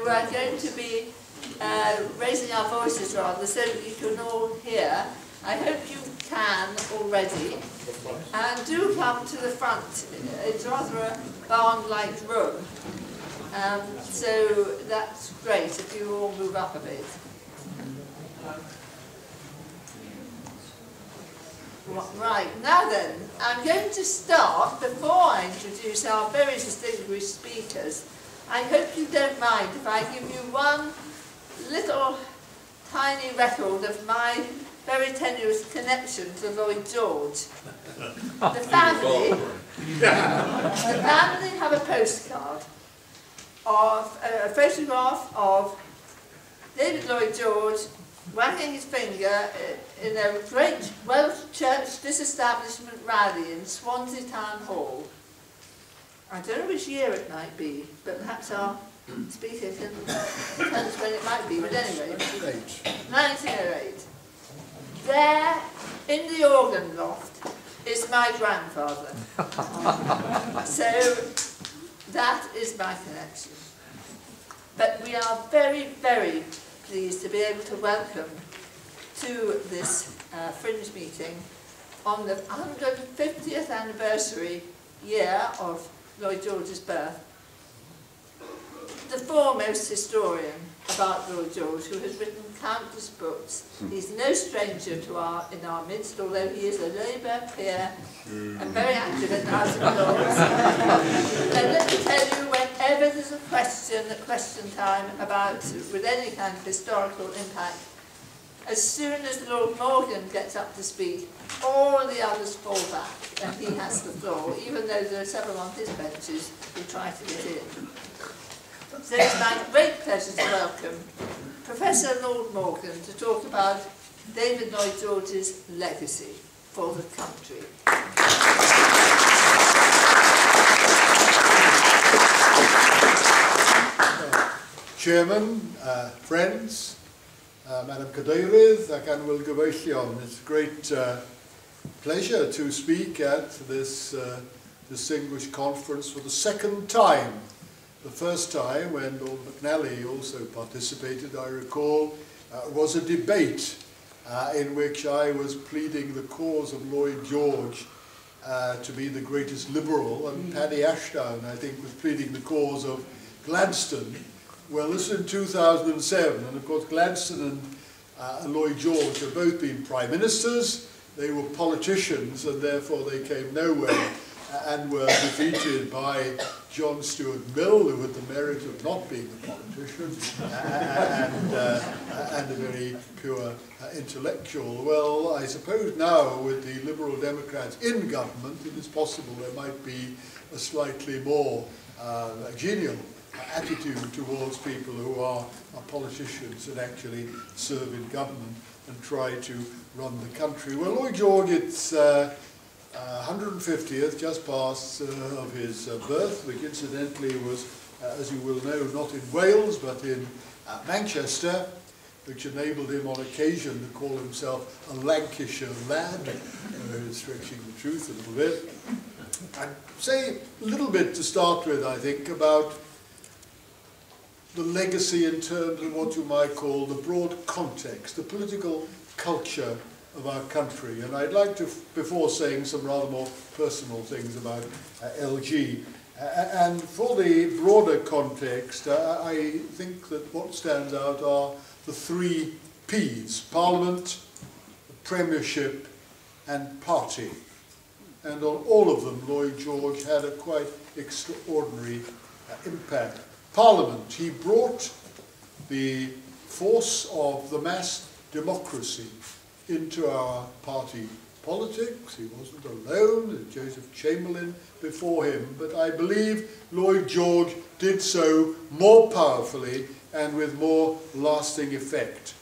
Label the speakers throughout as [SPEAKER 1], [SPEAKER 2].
[SPEAKER 1] who are going to be raising our voices rather so that you can all hear. I hope you can already. And do come to the front. It's rather a barn-like room. So that's great if you all move up a bit. Right, now then, I'm going to start, before I introduce our very distinguished speakers, I hope you don't mind if I give you one little tiny record of my very tenuous connection to Lloyd George. The family have a postcard of a photograph of David Lloyd George wagging his finger in a great Welsh church disestablishment rally in Swansea Town Hall. I don't know which year it might be, but perhaps our speaker can tell us when it might be, but anyway. 1908. There, in the organ loft, is my grandfather. So, that is my connection. But we are very, very pleased to be able to welcome to this fringe meeting on the 150th anniversary year of Lloyd George's birth, the foremost historian about Lloyd George, who has written countless books. He's no stranger to in our midst, although he is a Labour peer and very active in the House of Lords. And let me tell you, whenever there's a question at question time about, with any kind of historical impact, as soon as Lord Morgan gets up to speak, all the others fall back and he has the floor, even though there are several on his benches who try to get in. So it's my great pleasure to welcome Professor Lord Morgan to talk about David Lloyd George's legacy for the country.
[SPEAKER 2] Chairman, friends, Madam Cadeirydd ac Anwyl Gyfeillion, it's a great pleasure to speak at this distinguished conference for the second time. The first time, when Lord McNally also participated, I recall, was a debate in which I was pleading the cause of Lloyd George to be the greatest liberal, and Paddy Ashdown, I think, was pleading the cause of Gladstone. Well, this was in 2007, and of course Gladstone and Lloyd George have both been prime ministers. They were politicians, and therefore they came nowhere, and were defeated by John Stuart Mill, who had the merit of not being a politician, and a very pure intellectual. Well, I suppose now, with the Liberal Democrats in government, it is possible there might be a slightly more genial attitude towards people who are politicians and actually serve in government and try to run the country. Well, Lloyd George, it's 150th, just past, of his birth, which incidentally was, as you will know, not in Wales, but in Manchester, which enabled him on occasion to call himself a Lancashire lad, stretching the truth a little bit. I'd say a little bit to start with, I think, about the legacy in terms of what you might call the broad context, the political culture of our country. And I'd like to, before saying some rather more personal things about LG, and for the broader context, I think that what stands out are the three P's: Parliament, the Premiership, and Party. And on all of them, Lloyd George had a quite extraordinary impact. Parliament, he brought the force of the mass democracy into our party politics. He wasn't alone, there's Joseph Chamberlain before him, but I believe Lloyd George did so more powerfully and with more lasting effect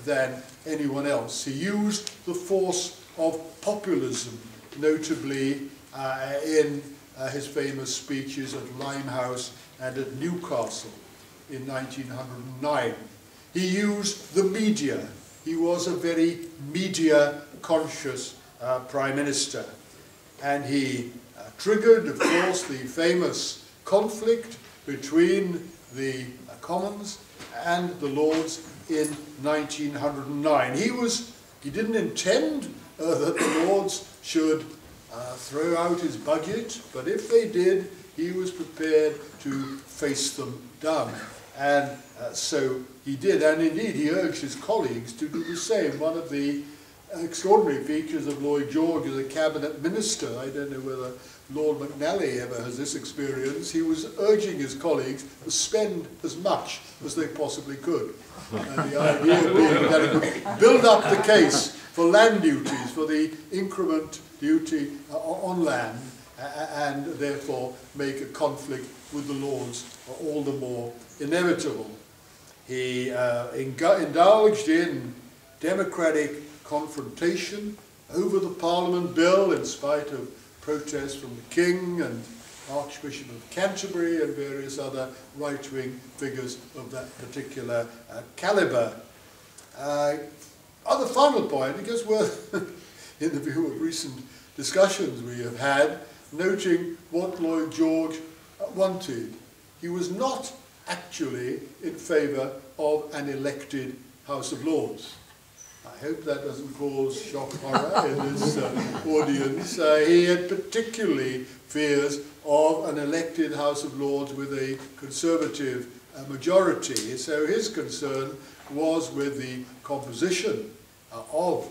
[SPEAKER 2] than anyone else. He used the force of populism, notably in his famous speeches at Limehouse and at Newcastle in 1909. He used the media. He was a very media-conscious Prime Minister. And he triggered, of course, the famous conflict between the Commons and the Lords in 1909. He didn't intend that the Lords should throw out his budget, but if they did, he was prepared to face them down. And so he did, and indeed he urged his colleagues to do the same. One of the extraordinary features of Lloyd George as a cabinet minister, I don't know whether Lord McNally ever has this experience, he was urging his colleagues to spend as much as they possibly could. And the idea being that it would build up the case for land duties, for the increment duty on land, and therefore make a conflict with the Lords all the more inevitable. He indulged in democratic confrontation over the Parliament Bill in spite of protests from the King and Archbishop of Canterbury and various other right-wing figures of that particular calibre. Other final point, I guess worth, in the view of recent discussions we have had, noting what Lloyd George wanted. He was not actually in favour of an elected House of Lords. I hope that doesn't cause shock horror in this audience. He had particularly fears of an elected House of Lords with a Conservative majority. So his concern was with the composition of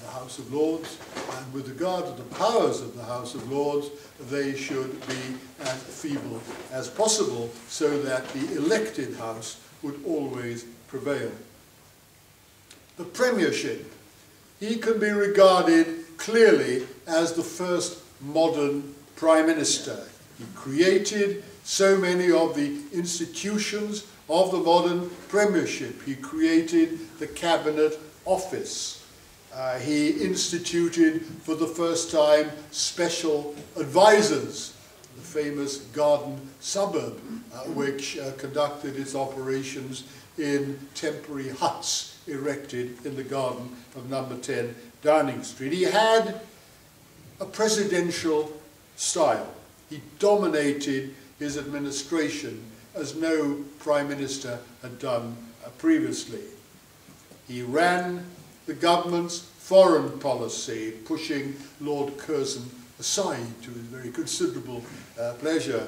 [SPEAKER 2] the House of Lords, and with regard to the powers of the House of Lords, they should be as feeble as possible so that the elected House would always prevail. The premiership, he can be regarded clearly as the first modern Prime Minister. He created so many of the institutions of the modern premiership. He created the Cabinet Office. He instituted for the first time special advisors, the famous Garden Suburb, which conducted its operations in temporary huts erected in the garden of number 10 Downing Street. He had a presidential style. He dominated his administration as no Prime Minister had done previously. He ran the government's foreign policy, pushing Lord Curzon aside to his very considerable pleasure.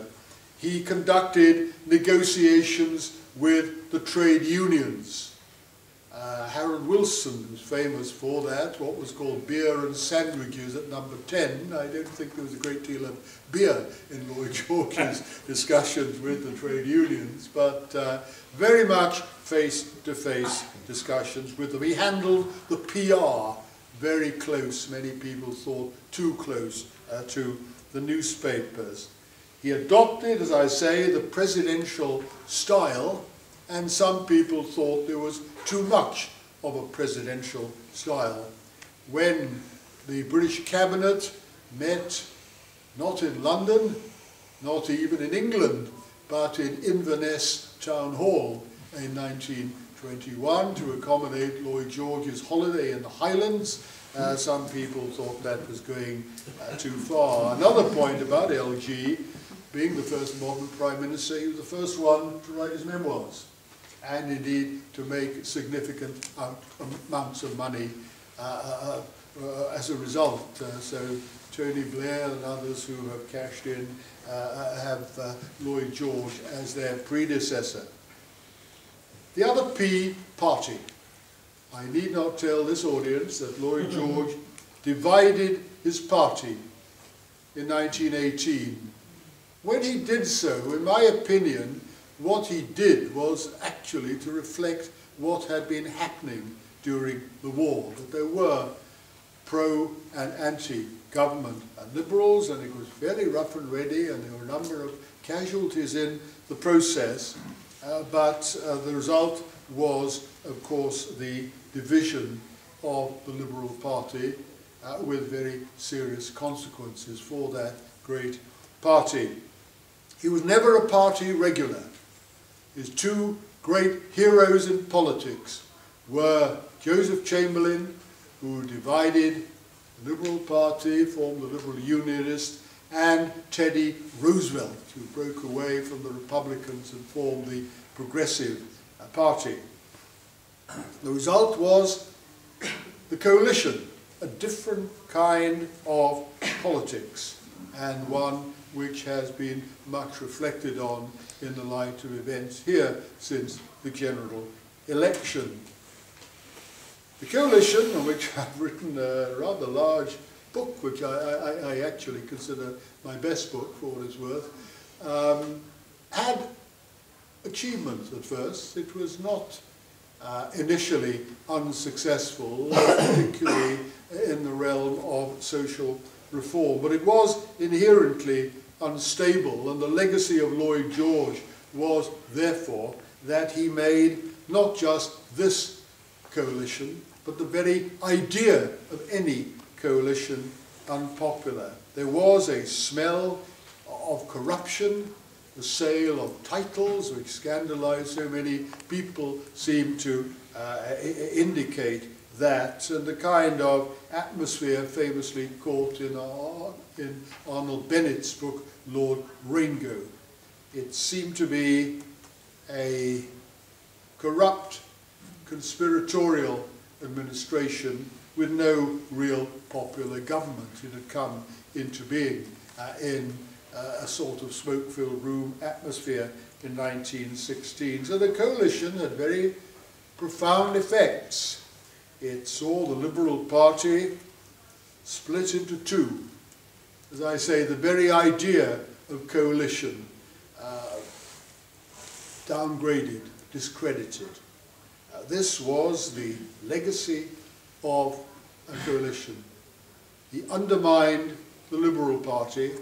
[SPEAKER 2] He conducted negotiations with the trade unions. Harold Wilson was famous for that, what was called beer and sandwiches at number 10. I don't think there was a great deal of beer in Lloyd George's discussions with the trade unions, but very much face-to-face discussions with them. He handled the PR very close, many people thought too close to the newspapers. He adopted, as I say, the presidential style, and some people thought there was too much of a presidential style. When the British cabinet met, not in London, not even in England, but in Inverness Town Hall in 1921 to accommodate Lloyd George's holiday in the Highlands, some people thought that was going too far. Another point about LG, being the first modern Prime Minister, he was the first one to write his memoirs, and indeed to make significant amounts of money as a result. So Tony Blair and others who have cashed in have Lloyd George as their predecessor. The other P, party. I need not tell this audience that Lloyd George divided his party in 1918. When he did so, in my opinion, what he did was actually to reflect what had been happening during the war, that there were pro and anti-government liberals, and it was very rough and ready, and there were a number of casualties in the process, but the result was, of course, the division of the Liberal Party with very serious consequences for that great party. He was never a party regular. His two great heroes in politics were Joseph Chamberlain, who divided the Liberal Party, formed the Liberal Unionists, and Teddy Roosevelt, who broke away from the Republicans and formed the Progressive Party. The result was the coalition, a different kind of politics, and one which has been much reflected on in the light of events here since the general election. The coalition, on which I've written a rather large book, which I actually consider my best book for what it's worth, had achievements at first. It was not initially unsuccessful, particularly in the realm of social reform, but it was inherently unstable, and the legacy of Lloyd George was therefore that he made not just this coalition, but the very idea of any coalition unpopular. There was a smell of corruption. The sale of titles, which scandalized so many people, seemed to indicate that, and the kind of atmosphere famously caught in Arnold Bennett's book, Lord Raingo. It seemed to be a corrupt, conspiratorial administration with no real popular government. It had come into being in a sort of smoke-filled room atmosphere in 1916. So the coalition had very profound effects. It saw the Liberal Party split into two. As I say, the very idea of coalition downgraded, discredited. This was the legacy of a coalition. He undermined the Liberal Party,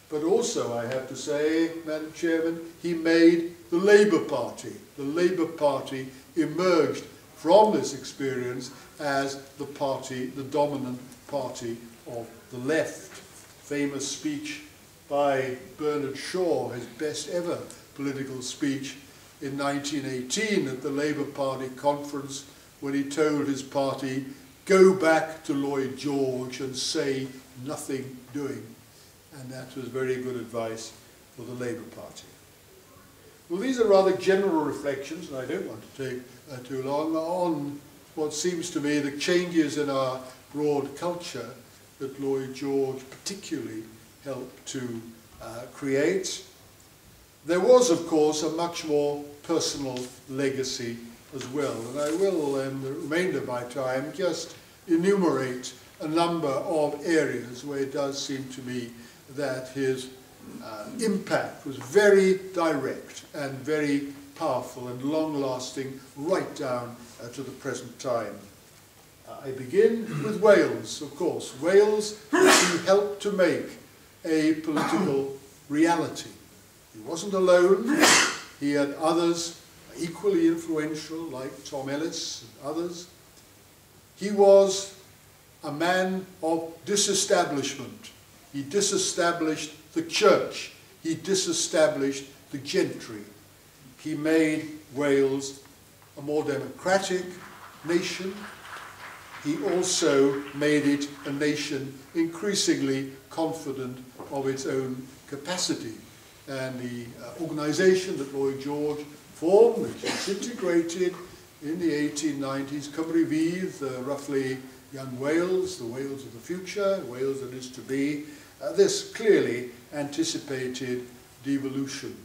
[SPEAKER 2] but also, I have to say, Madam Chairman, he made the Labour Party. The Labour Party emerged from this experience as the party, the dominant party of the left. Famous speech by Bernard Shaw, his best ever political speech in 1918 at the Labour Party conference, when he told his party, "Go back to Lloyd George and say nothing doing." And that was very good advice for the Labour Party. Well, these are rather general reflections, and I don't want to take too long, on what seems to me the changes in our broad culture that Lloyd George particularly helped to create. There was, of course, a much more personal legacy as well, and I will, in the remainder of my time, just enumerate a number of areas where it does seem to me that his impact was very direct and very powerful and long-lasting right down to the present time. I begin with Wales, of course. Wales, he helped to make a political reality. He wasn't alone. He had others equally influential, like Tom Ellis and others. He was a man of disestablishment. He disestablished the church. He disestablished the gentry. He made Wales a more democratic nation. He also made it a nation increasingly confident of its own capacity. And the organisation that Lloyd George formed, which disintegrated in the 1890s, Cymru Fydd, roughly Young Wales, the Wales of the future, Wales that is to be, this clearly anticipated devolution.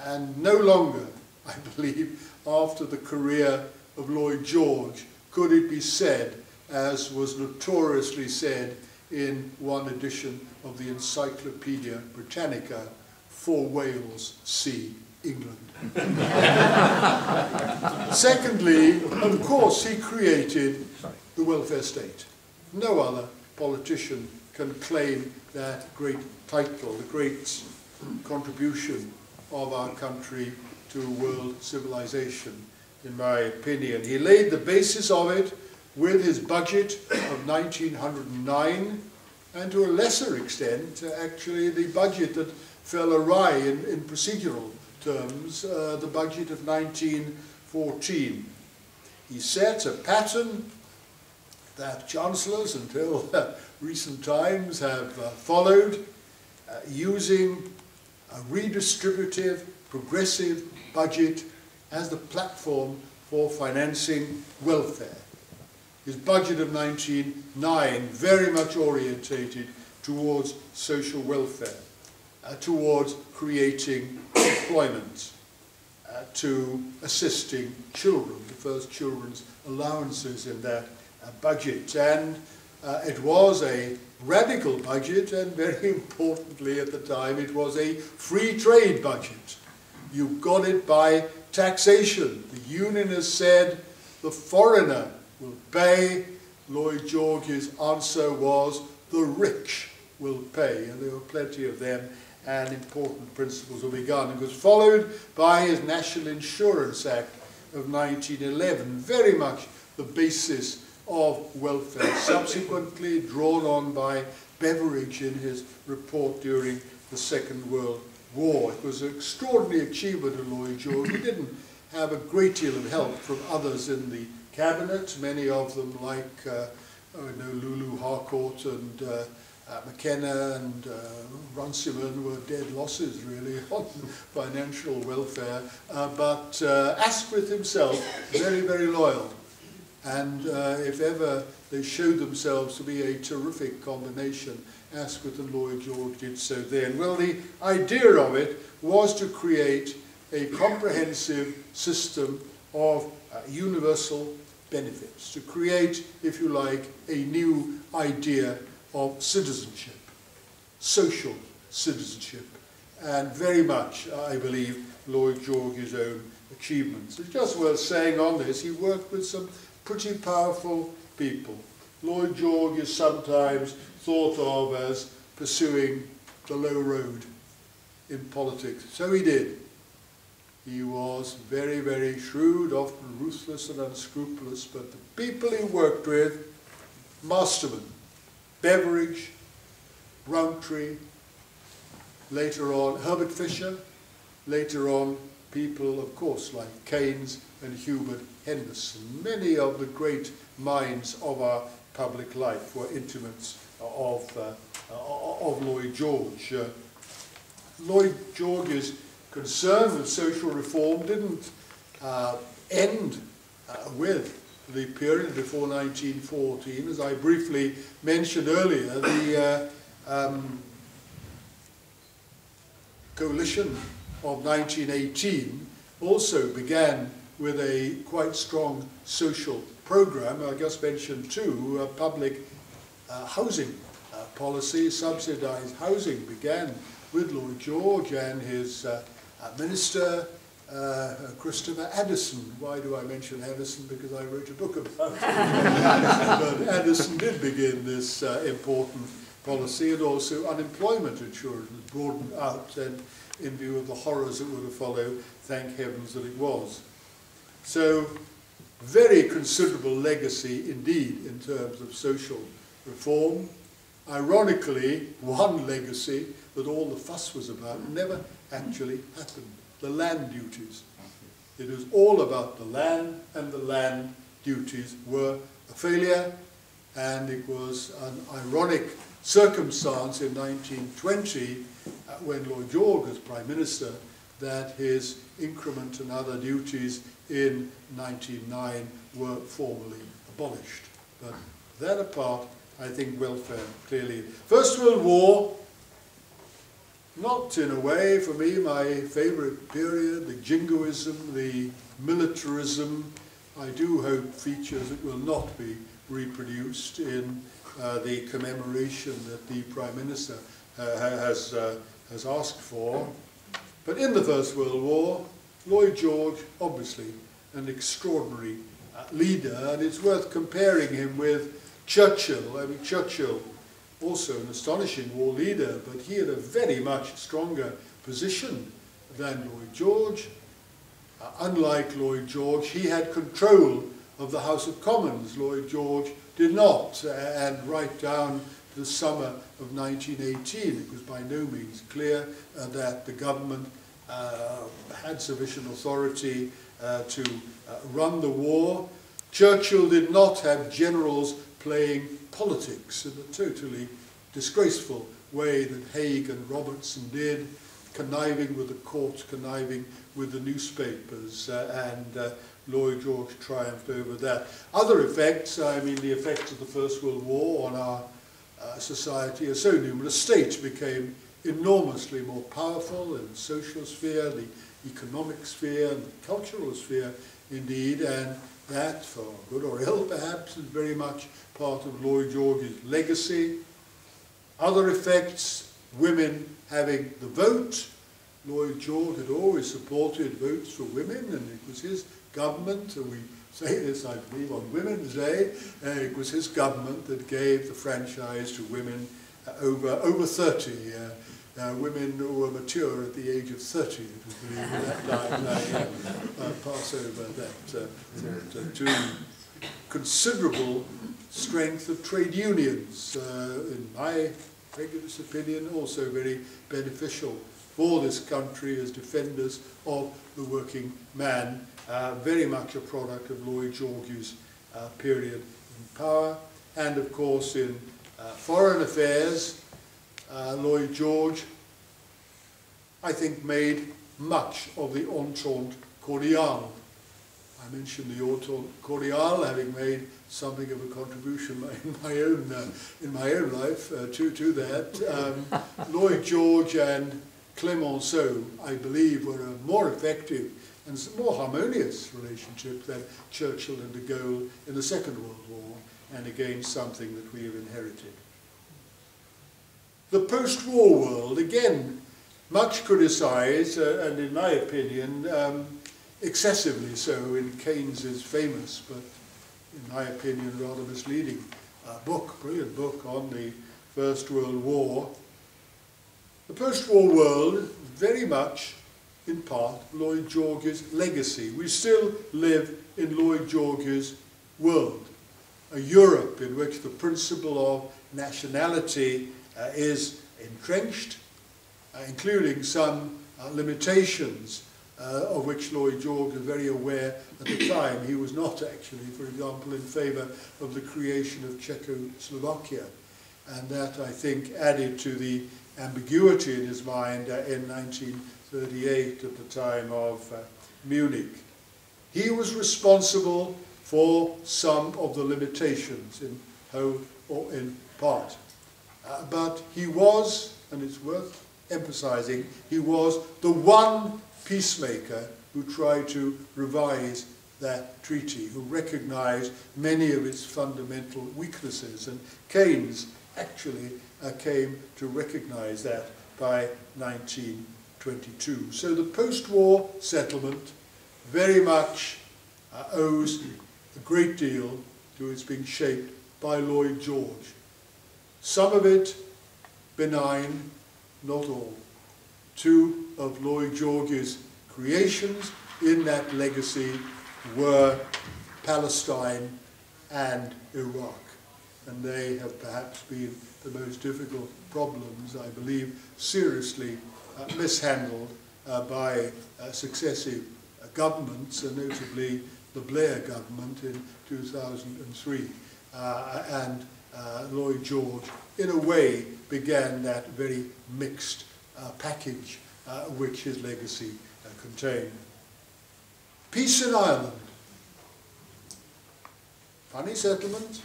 [SPEAKER 2] And no longer, I believe, after the career of Lloyd George, could it be said, as was notoriously said in one edition of the Encyclopaedia Britannica, "For Wales, see England." Secondly, of course, he created the welfare state. No other politician can claim that great title, the great contribution of our country to world civilization, in my opinion. He laid the basis of it with his budget of 1909, and to a lesser extent, actually, the budget that fell awry in procedural terms, the budget of 1914. He set a pattern that chancellors until recent times have followed, using a redistributive progressive budget as the platform for financing welfare. His budget of 1909 very much orientated towards social welfare, towards creating employment, to assisting children, the first children's allowances in that budget. And it was a radical budget, and very importantly at the time, it was a free trade budget. You got it by taxation. The Unionists said the foreigner will pay. Lloyd George's answer was the rich will pay, and there were plenty of them, and important principles were begun. It was followed by his National Insurance Act of 1911, very much the basis of welfare, subsequently drawn on by Beveridge in his report during the Second World War. It was an extraordinary achievement of Lloyd George. He didn't have a great deal of help from others in the cabinet, many of them like Lulu Harcourt and McKenna and Runciman were dead losses really on financial welfare, but Asquith himself, very, very loyal. And if ever they showed themselves to be a terrific combination, Asquith and Lloyd George did so then. Well, the idea of it was to create a comprehensive system of universal benefits, to create, if you like, a new idea of citizenship, social citizenship, and very much, I believe, Lloyd George's own achievements. It's just worth saying on this, he worked with some pretty powerful people. Lloyd George is sometimes thought of as pursuing the low road in politics. So he did. He was very, very shrewd, often ruthless and unscrupulous, but the people he worked with, Masterman, Beveridge, Rowntree, later on Herbert Fisher, later on people, of course, like Keynes and Hubert Henderson. Many of the great minds of our public life were intimates of Lloyd George. Lloyd George's concern with social reform didn't end with the period before 1914. As I briefly mentioned earlier, the coalition of 1918 also began with a quite strong social program. I just mentioned too, public housing policy, subsidized housing began with Lloyd George and his minister, Christopher Addison. Why do I mention Addison? Because I wrote a book about it. But Addison did begin this important policy, and also unemployment insurance was broadened out, and in view of the horrors that would have followed, thank heavens that it was. So, very considerable legacy indeed in terms of social reform. Ironically, one legacy that all the fuss was about never actually happened: the land duties. It was all about the land, and the land duties were a failure, and it was an ironic circumstance in 1920 when Lloyd George was Prime Minister that his increment and other duties in 1909 were formally abolished. But that apart, I think welfare clearly. First World War, not in a way for me my favourite period, the jingoism, the militarism. I do hope features that will not be reproduced in the commemoration that the Prime Minister has asked for. But in the First World War, Lloyd George, obviously an extraordinary leader, and it's worth comparing him with Churchill. I mean, Churchill, also an astonishing war leader, but he had a very much stronger position than Lloyd George. Unlike Lloyd George, he had control of the House of Commons. Lloyd George did not, and right down to the summer of 1918, it was by no means clear that the government had sufficient authority to run the war. Churchill did not have generals playing politics in the totally disgraceful way that Haig and Robertson did. conniving with the courts, conniving with the newspapers, and Lloyd George triumphed over that. Other effects, I mean the effects of the First World War on our society are so numerous. States became enormously more powerful in the social sphere, the economic sphere, and the cultural sphere indeed, and that, for good or ill perhaps, is very much part of Lloyd George's legacy. Other effects, women having the vote. Lloyd George had always supported votes for women, and it was his government, and we say this, I believe, on Women's Day, it was his government that gave the franchise to women over 30. Women who were mature at the age of 30, it was believed at that time. I pass over that to considerable strength of trade unions, in my prejudiced opinion, also very beneficial for this country as defenders of the working man, very much a product of Lloyd George's period in power. And of course in foreign affairs, Lloyd George, I think, made much of the Entente Cordiale. I mentioned the Entente Cordiale, having made something of a contribution in my own life to that. Lloyd George and Clemenceau, I believe, were a more effective and more harmonious relationship than Churchill and de Gaulle in the Second World War, and again something that we have inherited. The post-war world, again, much criticised, and in my opinion, excessively so in Keynes's famous, but in my opinion rather misleading book, brilliant book on the First World War. The post-war world, very much, in part, Lloyd George's legacy. We still live in Lloyd George's world, a Europe in which the principle of nationality is entrenched, including some limitations of which Lloyd George was very aware at the time. He was not actually, for example, in favour of the creation of Czechoslovakia, and that, I think, added to the ambiguity in his mind in 1938 at the time of Munich. He was responsible for some of the limitations in whole or in part. But he was, and it's worth emphasizing, he was the one peacemaker who tried to revise that treaty, who recognized many of its fundamental weaknesses. And Keynes actually came to recognize that by 1922. So the post-war settlement very much owes a great deal to its being shaped by Lloyd George. Some of it benign, not all. Two of Lloyd George's creations in that legacy were Palestine and Iraq, and they have perhaps been the most difficult problems, I believe, seriously mishandled by successive governments, and notably the Blair government in 2003. And Lloyd George, in a way, began that very mixed package which his legacy contained. Peace in Ireland. Funny settlement,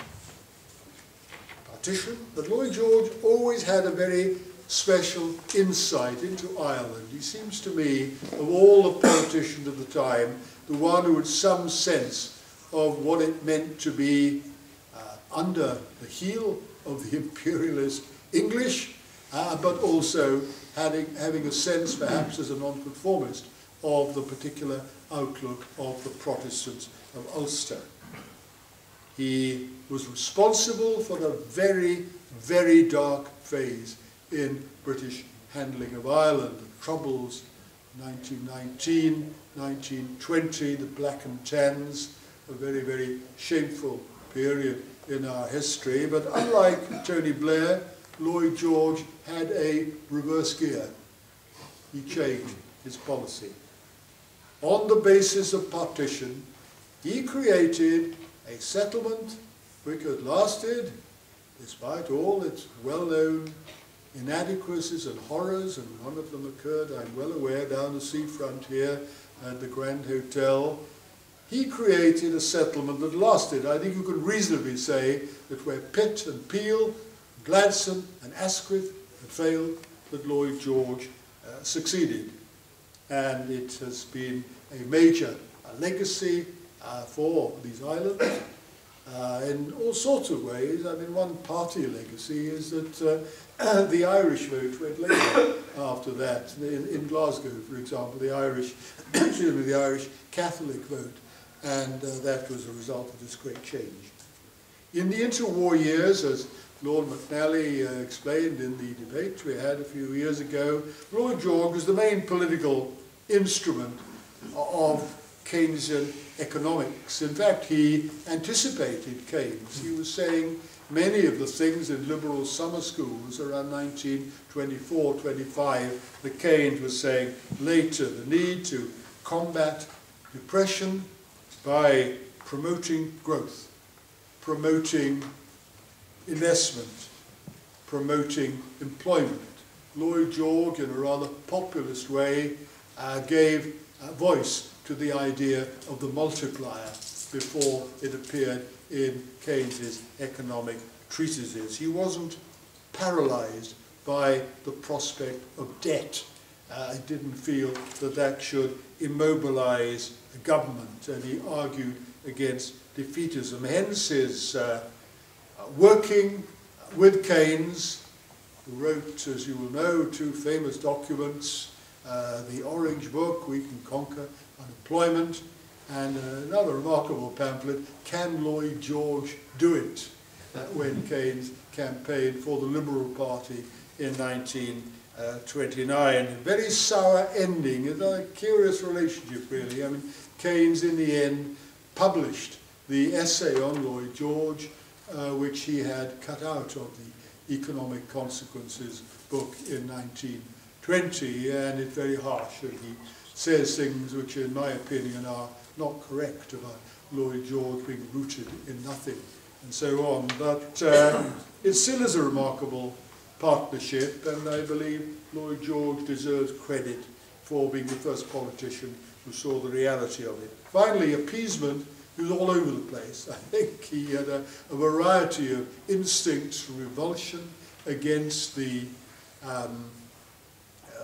[SPEAKER 2] partition, but Lloyd George always had a very special insight into Ireland. He seems to me, of all the politicians of the time, the one who had some sense of what it meant to be under the heel of the imperialist English, but also having a sense, perhaps as a nonconformist, of the particular outlook of the Protestants of Ulster. He was responsible for a very, very dark phase in British handling of Ireland, the Troubles, 1919, 1920, the Black and Tans, a very, very shameful period in our history. But unlike Tony Blair, Lloyd George had a reverse gear. He changed his policy. On the basis of partition, he created a settlement which had lasted, despite all its well-known inadequacies and horrors, and one of them occurred, I'm well aware, down the seafront here at the Grand Hotel. He created a settlement that lasted. I think you could reasonably say that where Pitt and Peel, Gladstone and Asquith had failed, that Lloyd George succeeded. And it has been a major legacy for these islands in all sorts of ways. I mean, one party legacy is that the Irish vote went later after that. In Glasgow, for example, the Irish, excuse me, the Irish Catholic vote, and that was a result of this great change. In the interwar years, as Lord McNally explained in the debate we had a few years ago, Lloyd George was the main political instrument of Keynesian economics. In fact, he anticipated Keynes. He was saying many of the things in liberal summer schools around 1924-25 that Keynes was saying later. The need to combat depression by promoting growth, promoting investment, promoting employment. Lloyd George, in a rather populist way, gave voice to the idea of the multiplier before it appeared in Keynes's economic treatises. He wasn't paralyzed by the prospect of debt. He didn't feel that that should immobilize a government, and he argued against defeatism. Hence his working with Keynes, who wrote, as you will know, two famous documents, the Orange Book, We Can Conquer Unemployment, and another remarkable pamphlet, Can Lloyd George Do It?, when Keynes campaigned for the Liberal Party in 1929. A very sour ending. It's a curious relationship, really. I mean, Keynes, in the end, published the essay on Lloyd George, which he had cut out of the Economic Consequences book in 1920, and it's very harsh, and he says things which, in my opinion, are not correct about Lloyd George being rooted in nothing, and so on. But it still is a remarkable partnership, and I believe Lloyd George deserves credit for being the first politician who saw the reality of it. Finally, Appeasement, he was all over the place. I think he had a variety of instincts for revulsion against the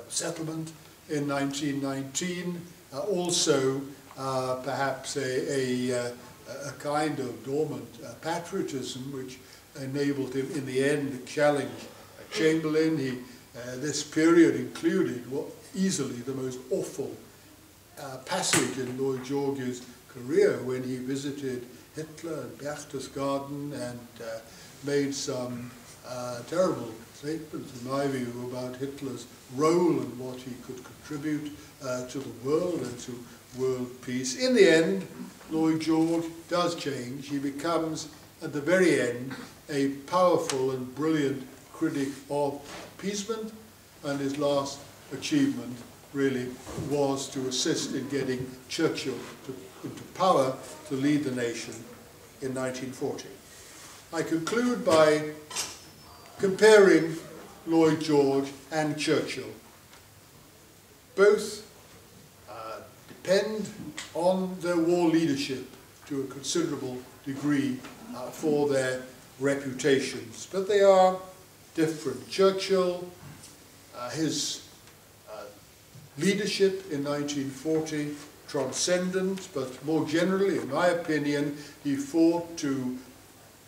[SPEAKER 2] settlement in 1919. Also, perhaps a kind of dormant patriotism which enabled him in the end to challenge Chamberlain. This period included what easily the most awful passage in Lloyd George's career, when he visited Hitler in Berchtesgaden and made some terrible statements, in my view, about Hitler's role and what he could contribute to the world and to world peace. In the end, Lloyd George does change. He becomes, at the very end, a powerful and brilliant critic of appeasement, and his last achievement really was to assist in getting Churchill into power to lead the nation in 1940. I conclude by comparing Lloyd George and Churchill. Both depend on their war leadership to a considerable degree for their reputations, but they are different. Churchill, his leadership in 1940, transcendent, but more generally, in my opinion, he fought to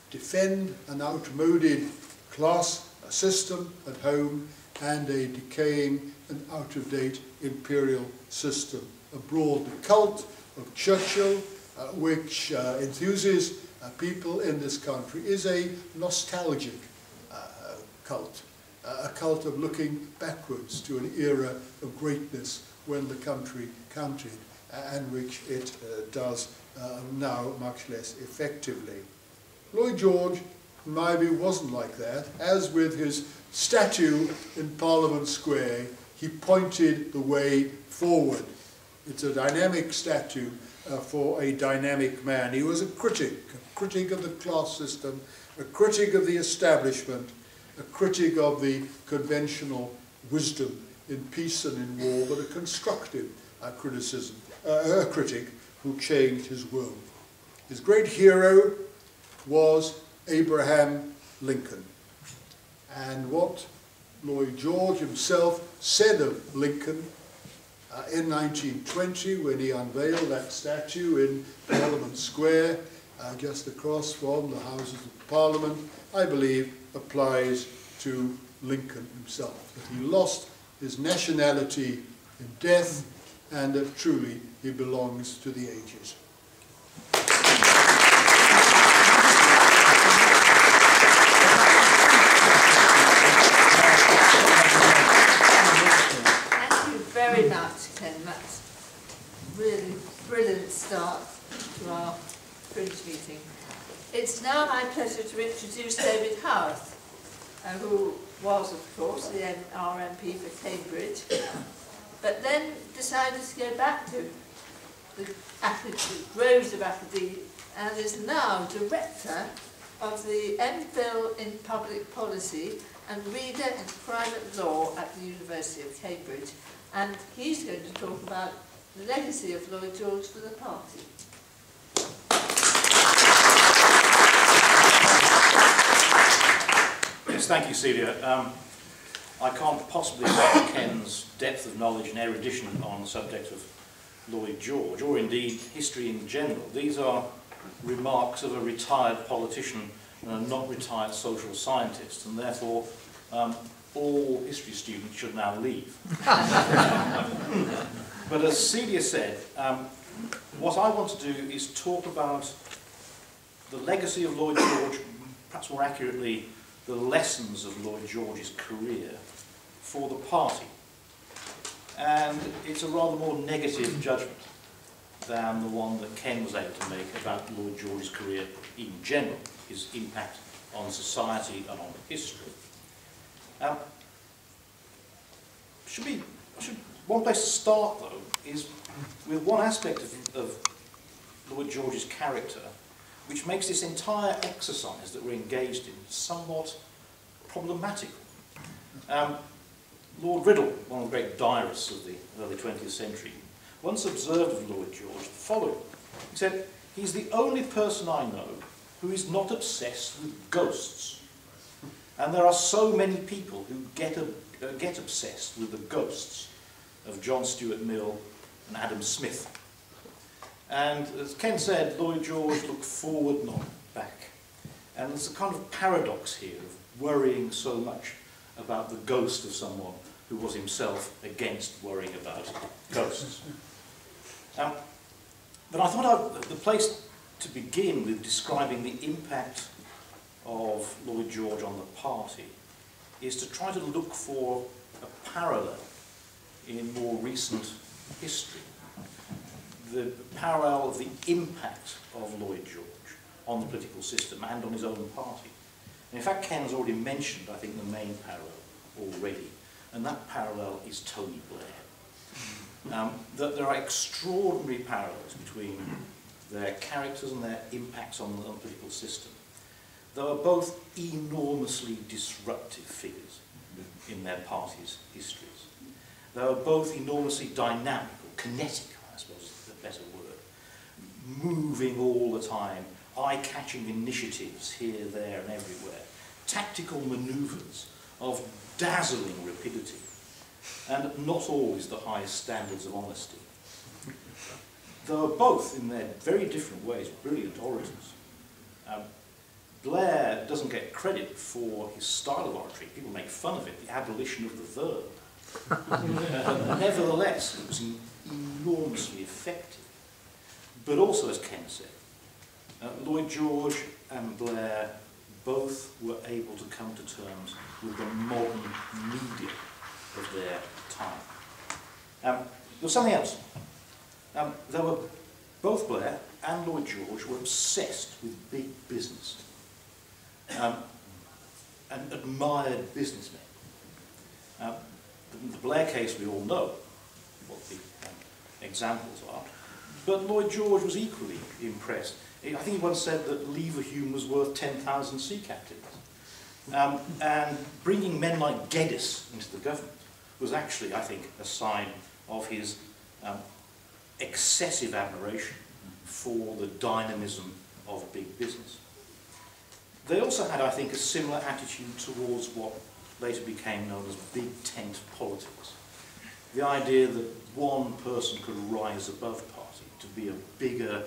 [SPEAKER 2] defend an outmoded class system at home and a decaying and out-of-date imperial system abroad. The cult of Churchill, which enthuses people in this country, is a nostalgic cult, a cult of looking backwards to an era of greatness when the country counted, and which it does now much less effectively. Lloyd George, in my view, wasn't like that. As with his statue in Parliament Square, he pointed the way forward. It's a dynamic statue for a dynamic man. He was a critic of the class system, a critic of the establishment, a critic of the conventional wisdom in peace and in war, but a constructive criticism, a critic who changed his world. His great hero was Abraham Lincoln. And what Lloyd George himself said of Lincoln in 1920, when he unveiled that statue in Parliament Square, just across from the Houses of Parliament, I believe applies to Lincoln himself. That he lost his nationality in death, and that truly he belongs to the ages.
[SPEAKER 1] Very much, Ken. That's really brilliant start to our fringe meeting. It's now my pleasure to introduce David Howarth, who was, of course, our MP for Cambridge, but then decided to go back to the roads of Academia and is now Director of the MPhil in Public Policy and Reader in Private Law at the University of Cambridge. And he's going to talk about the legacy of Lloyd George for the party.
[SPEAKER 3] Yes, thank you, Celia. I can't possibly match Ken's depth of knowledge and erudition on the subject of Lloyd George, or indeed history in general. These are remarks of a retired politician and a not retired social scientist, and therefore all history students should now leave. But as Celia said, what I want to do is talk about the legacy of Lloyd George, perhaps more accurately, the lessons of Lloyd George's career for the party. And it's a rather more negative judgment than the one that Ken was able to make about Lloyd George's career in general, his impact on society and on history. One place to start, though, is with one aspect of Lloyd George's character, which makes this entire exercise that we're engaged in somewhat problematical. Lord Riddle, one of the great diarists of the early 20th century, once observed of Lloyd George the following. He said, "He's the only person I know who is not obsessed with ghosts. And there are so many people who get obsessed with the ghosts of John Stuart Mill and Adam Smith." And as Ken said, Lloyd George looked forward, not back. And there's a kind of paradox here of worrying so much about the ghost of someone who was himself against worrying about ghosts. But I thought the place to begin with describing the impact of Lloyd George on the party is to try to look for a parallel in more recent history. The parallel of the impact of Lloyd George on the political system and on his own party. And in fact, Ken's already mentioned, I think, the main parallel already, and that parallel is Tony Blair. That there are extraordinary parallels between their characters and their impacts on the political system. They are both enormously disruptive figures in their party's histories. They are both enormously dynamic, or kinetic, I suppose is the better word, moving all the time, eye-catching initiatives here, there and everywhere, tactical manoeuvres of dazzling rapidity, and not always the highest standards of honesty. They are both, in their very different ways, brilliant orators. Blair doesn't get credit for his style of oratory. People make fun of it, the abolition of the verb. Nevertheless, it was enormously effective. But also, as Ken said, Lloyd George and Blair both were able to come to terms with the modern media of their time. There was something else. Both Blair and Lloyd George were obsessed with big business and admired businessmen. The Blair case, we all know what the examples are, but Lloyd George was equally impressed. I think he once said that Leverhulme was worth 10,000 sea captains. And bringing men like Geddes into the government was actually, I think, a sign of his excessive admiration for the dynamism of big business. They also had, I think, a similar attitude towards what later became known as big tent politics. The idea that one person could rise above party to be a bigger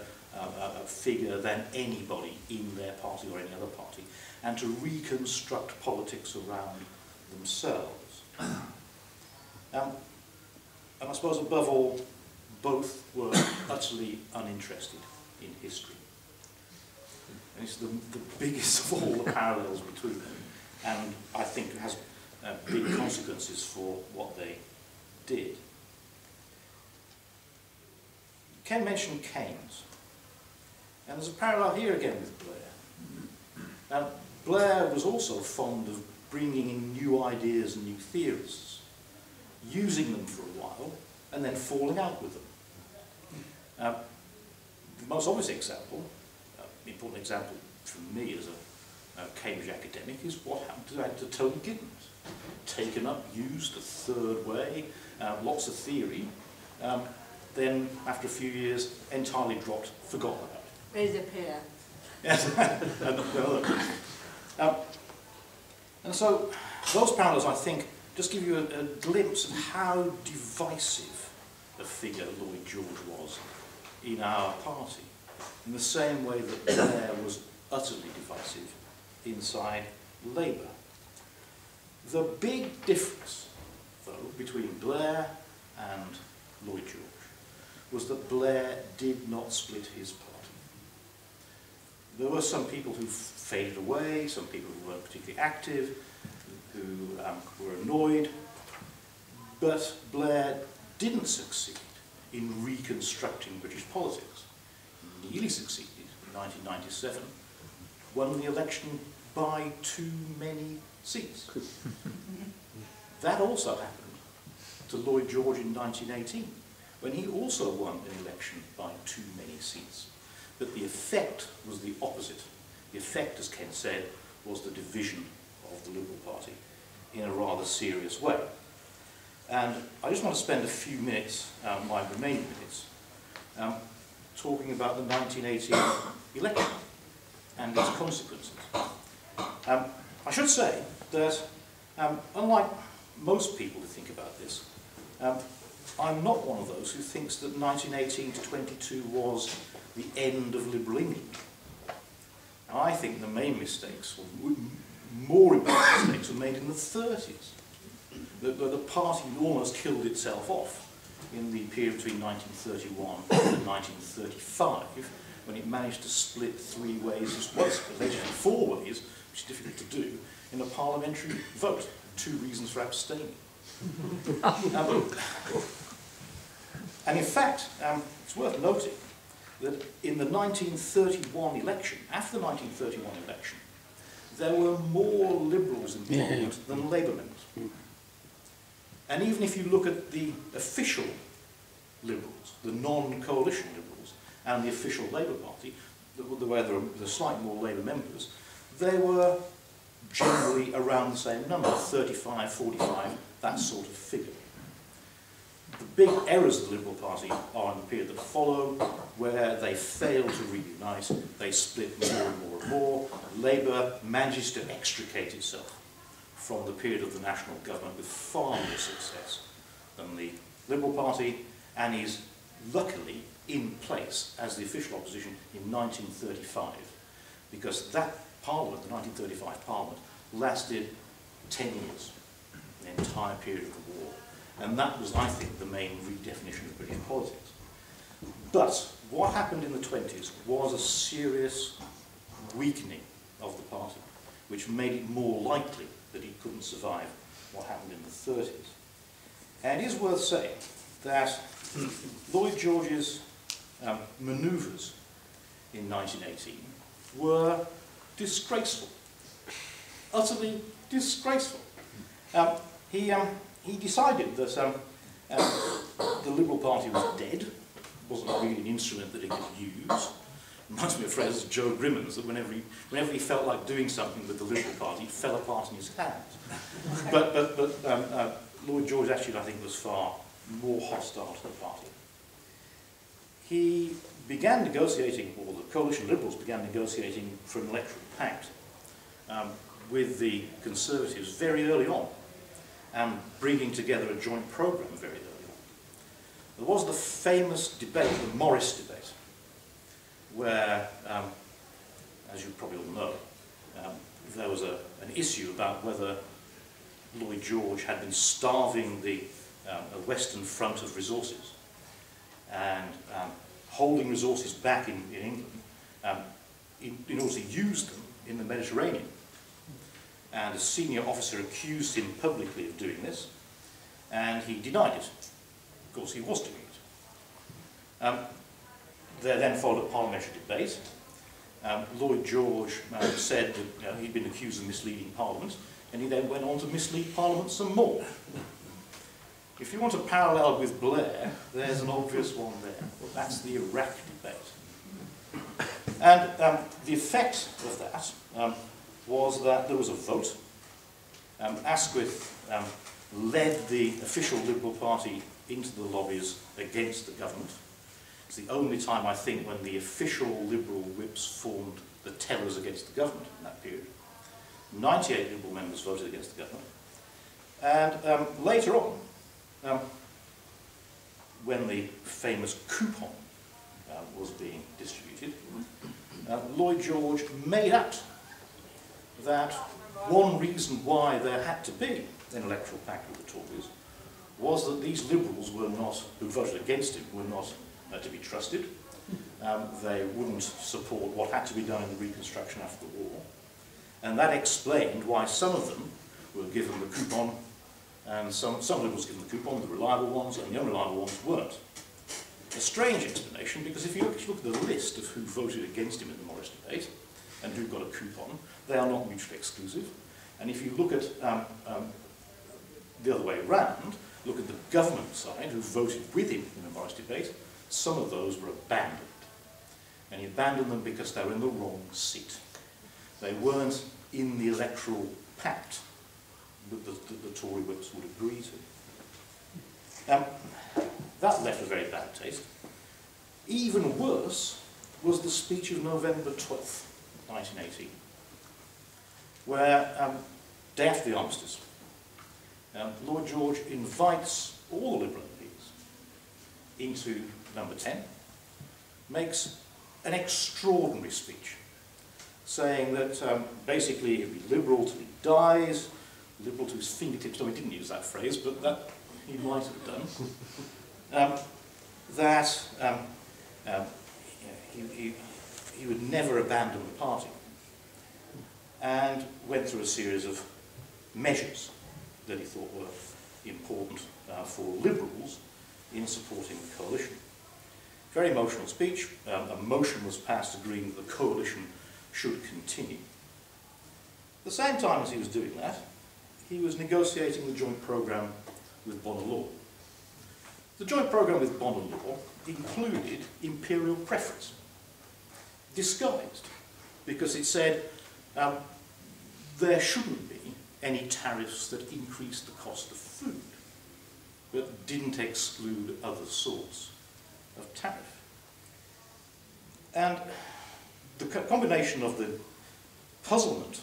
[SPEAKER 3] figure than anybody in their party or any other party, and to reconstruct politics around themselves. And I suppose above all, both were utterly uninterested in history. And it's the biggest of all the parallels between them, and I think has big consequences for what they did. Ken mentioned Keynes, and there's a parallel here again with Blair. Blair was also fond of bringing in new ideas and new theorists, using them for a while, and then falling out with them. The most obvious example, important example for me as a Cambridge academic, is what happened to Tony Giddens. Taken up, used a third way, lots of theory, then after a few years entirely dropped, forgotten about it.
[SPEAKER 1] Made it appear.
[SPEAKER 3] Yes. And so those parallels, I think, just give you a glimpse of how divisive a figure Lloyd George was in our party, in the same way that Blair was utterly divisive inside Labour. The big difference, though, between Blair and Lloyd George was that Blair did not split his party. There were some people who faded away, some people who weren't particularly active, who were annoyed, but Blair didn't succeed in reconstructing British politics. He nearly succeeded in 1997, won the election by too many seats. That also happened to Lloyd George in 1918, when he also won an election by too many seats. But the effect was the opposite. The effect, as Ken said, was the division of the Liberal Party in a rather serious way. And I just want to spend a few minutes, my remaining minutes, talking about the 1918 election and its consequences. I should say that, unlike most people who think about this, I'm not one of those who thinks that 1918 to 22 was the end of liberal England. Now, I think the main mistakes, or more important mistakes, were made in the 30s. The party almost killed itself off in the period between 1931 and 1935, when it managed to split three ways, once, but later 4 ways, which is difficult to do, in a parliamentary vote. 2 reasons for abstaining. And in fact, it's worth noting that in the 1931 election, after the 1931 election, there were more Liberals in Parliament than Labour members. And even if you look at the official Liberals, the non-coalition Liberals, and the official Labour Party, where there are slightly more Labour members, they were generally around the same number, 35, 45, that sort of figure. The big errors of the Liberal Party are in the period that follow, where they fail to reunite, they split more and more and more. Labour manages to extricate itself from the period of the national government with far more success than the Liberal Party, and is luckily in place as the official opposition in 1935, because that Parliament, the 1935 Parliament, lasted 10 years, the entire period of the war. And that was, I think, the main redefinition of British politics. But what happened in the 20s was a serious weakening of the party, which made it more likely that it couldn't survive what happened in the 30s. And it is worth saying that Lloyd George's manoeuvres in 1918 were disgraceful, utterly disgraceful. He decided that the Liberal Party was dead, wasn't really an instrument that he could use. reminds me of phrases of Joe Grimmon's, that whenever he felt like doing something with the Liberal Party, it fell apart in his hands. But Lloyd George actually, I think, was far more hostile to the party. He began negotiating, or the coalition Liberals began negotiating for an electoral pact with the Conservatives very early on, and bringing together a joint programme very early on. There was the famous debate, the Morris debate, where, as you probably all know, there was an issue about whether Lloyd George had been starving the Western Front of resources and holding resources back in England in order to use them in the Mediterranean. And a senior officer accused him publicly of doing this, and he denied it. Of course, he was doing it. There then followed a parliamentary debate. Lloyd George said that he'd been accused of misleading Parliament, and he then went on to mislead Parliament some more. If you want a parallel with Blair, there's an obvious one there. Well, that's the Iraq debate. And the effect of that was that there was a vote. Asquith led the official Liberal Party into the lobbies against the government. It's the only time, I think, when the official Liberal whips formed the tellers against the government in that period. 98 Liberal members voted against the government. And later on, when the famous coupon was being distributed, Lloyd George made out that one reason why there had to be an electoral pact with the Tories was that these Liberals were not, who voted against him, were not to be trusted. They wouldn't support what had to be done in the reconstruction after the war. And that explained why some of them were given the coupon, and some Liberals given the coupon, the reliable ones, and the unreliable ones weren't. A strange explanation, because if you look at the list of who voted against him in the Morris debate, and who got a coupon, they are not mutually exclusive. And if you look at the other way around, look at the government side, who voted with him in the Morris debate, some of those were abandoned. And he abandoned them because they were in the wrong seat. They weren't in the electoral pact that the Tory whips would agree to. That left a very bad taste. Even worse was the speech of November 12th, 1918, where, day after the armistice, Lloyd George invites all the Liberal MPs into number 10, makes an extraordinary speech, saying that basically he'll be Liberal till he dies, Liberal to his fingertips. No, he didn't use that phrase, but that he might have done. He would never abandon the party, and went through a series of measures that he thought were important for Liberals in supporting the coalition. Very emotional speech. A motion was passed agreeing that the coalition should continue. At the same time as he was doing that, he was negotiating the joint programme with Bonner-Law. The joint programme with Bonner-Law included imperial preference, disguised, because it said there shouldn't be any tariffs that increase the cost of food, but didn't exclude other sorts of tariff. And the combination of the puzzlement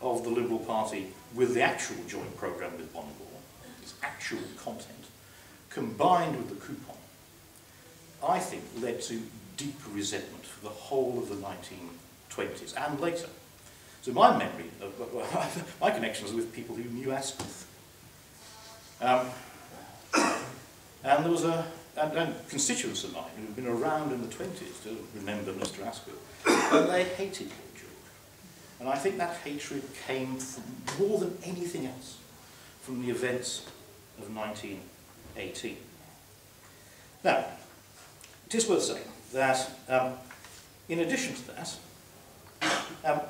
[SPEAKER 3] of the Liberal Party with the actual joint programme with Bonner-Law, its actual content, combined with the coupon, I think led to deep resentment for the whole of the 1920s and later. So my memory, my connections are with people who knew Asquith. And there was and constituents of mine who had been around in the 20s to remember Mr. Asquith, and they hated Lloyd George. And I think that hatred came from, more than anything else, from the events of 1918. Now, it is worth saying that in addition to that,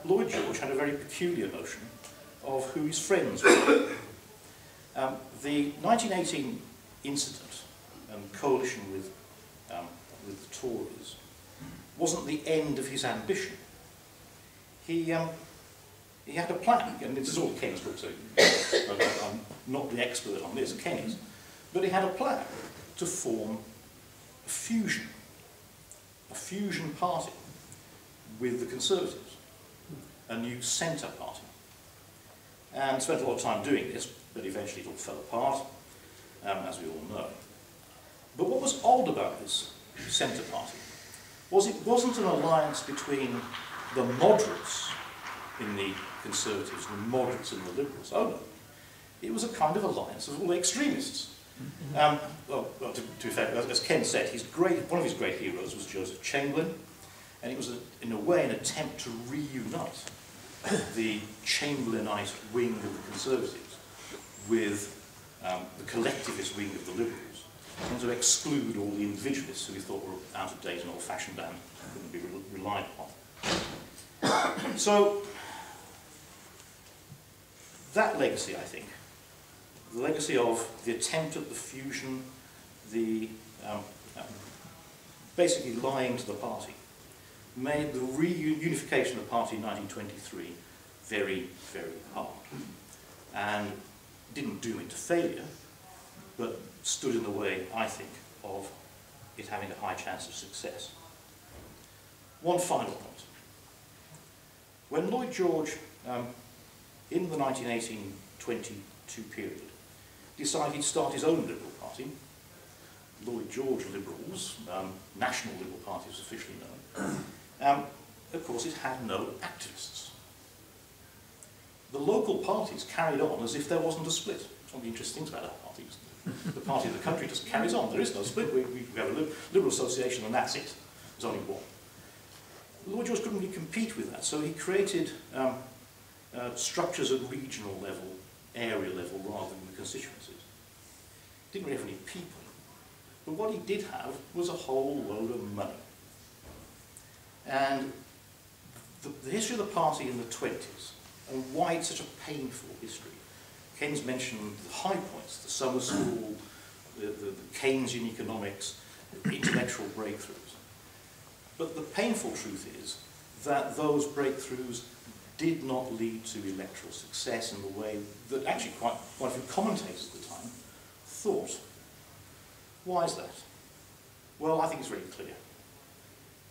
[SPEAKER 3] Lloyd George had a very peculiar notion of who his friends were. The 1918 incident and coalition with the Tories wasn't the end of his ambition. He had a plan, and this is all Keynes' book, so I'm not the expert on this, Keynes, but he had a plan to form a fusion party with the Conservatives, a new centre party, and spent a lot of time doing this, but eventually it all fell apart, as we all know. But what was odd about this centre party was it wasn't an alliance between the moderates in the Conservatives and the moderates in the Liberals. Oh no, it was a kind of alliance of all the extremists. To be fair, as Ken said, one of his great heroes was Joseph Chamberlain, and it was, in a way, an attempt to reunite the Chamberlainite wing of the Conservatives with the collectivist wing of the Liberals, and to exclude all the individualists who he thought were out of date and old-fashioned and couldn't be relied upon. So, that legacy, I think, the legacy of the attempt at the fusion, the basically lying to the party, made the reunification of the party in 1923 very, very hard. And didn't doom it to failure, but stood in the way, I think, of it having a high chance of success. One final point. When Lloyd George, in the 1918-22 period, decided he'd start his own Liberal Party, Lloyd George Liberals, National Liberal Party was officially known, of course it had no activists. The local parties carried on as if there wasn't a split. It's one of the interesting things about our parties. The party of the country just carries on. There is no split. We have a Liberal Association and that's it. There's only one. Lloyd George couldn't really compete with that, so he created structures at regional level, area level, rather than the constituencies. Didn't really have any people. But what he did have was a whole load of money. And the history of the party in the 20s, and why it's such a painful history. Keynes mentioned the high points, the summer school, the Keynesian economics, intellectual breakthroughs. But the painful truth is that those breakthroughs did not lead to electoral success in the way that actually quite a few commentators at the time thought. Why is that? Well, I think it's very clear.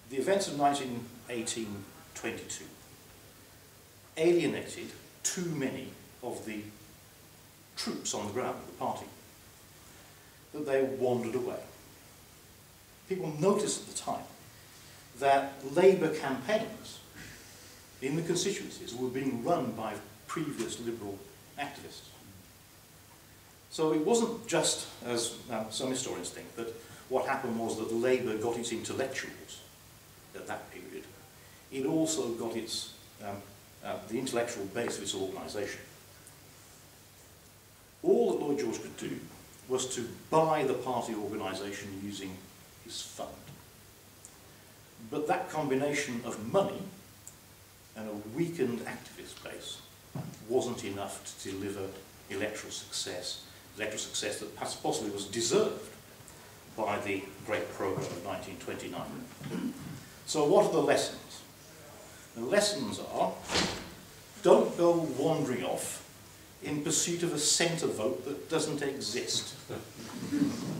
[SPEAKER 3] The events of 1918-22 alienated too many of the troops on the ground of the party, that they wandered away. People noticed at the time that Labour campaigns in the constituencies were being run by previous Liberal activists. So it wasn't just, as some historians think, that what happened was that Labour got its intellectuals at that period. It also got its the intellectual base of its organisation. All that Lloyd George could do was to buy the party organisation using his fund. But that combination of money and a weakened activist base wasn't enough to deliver electoral success that possibly was deserved by the great programme of 1929. So what are the lessons? The lessons are, don't go wandering off in pursuit of a centre vote that doesn't exist.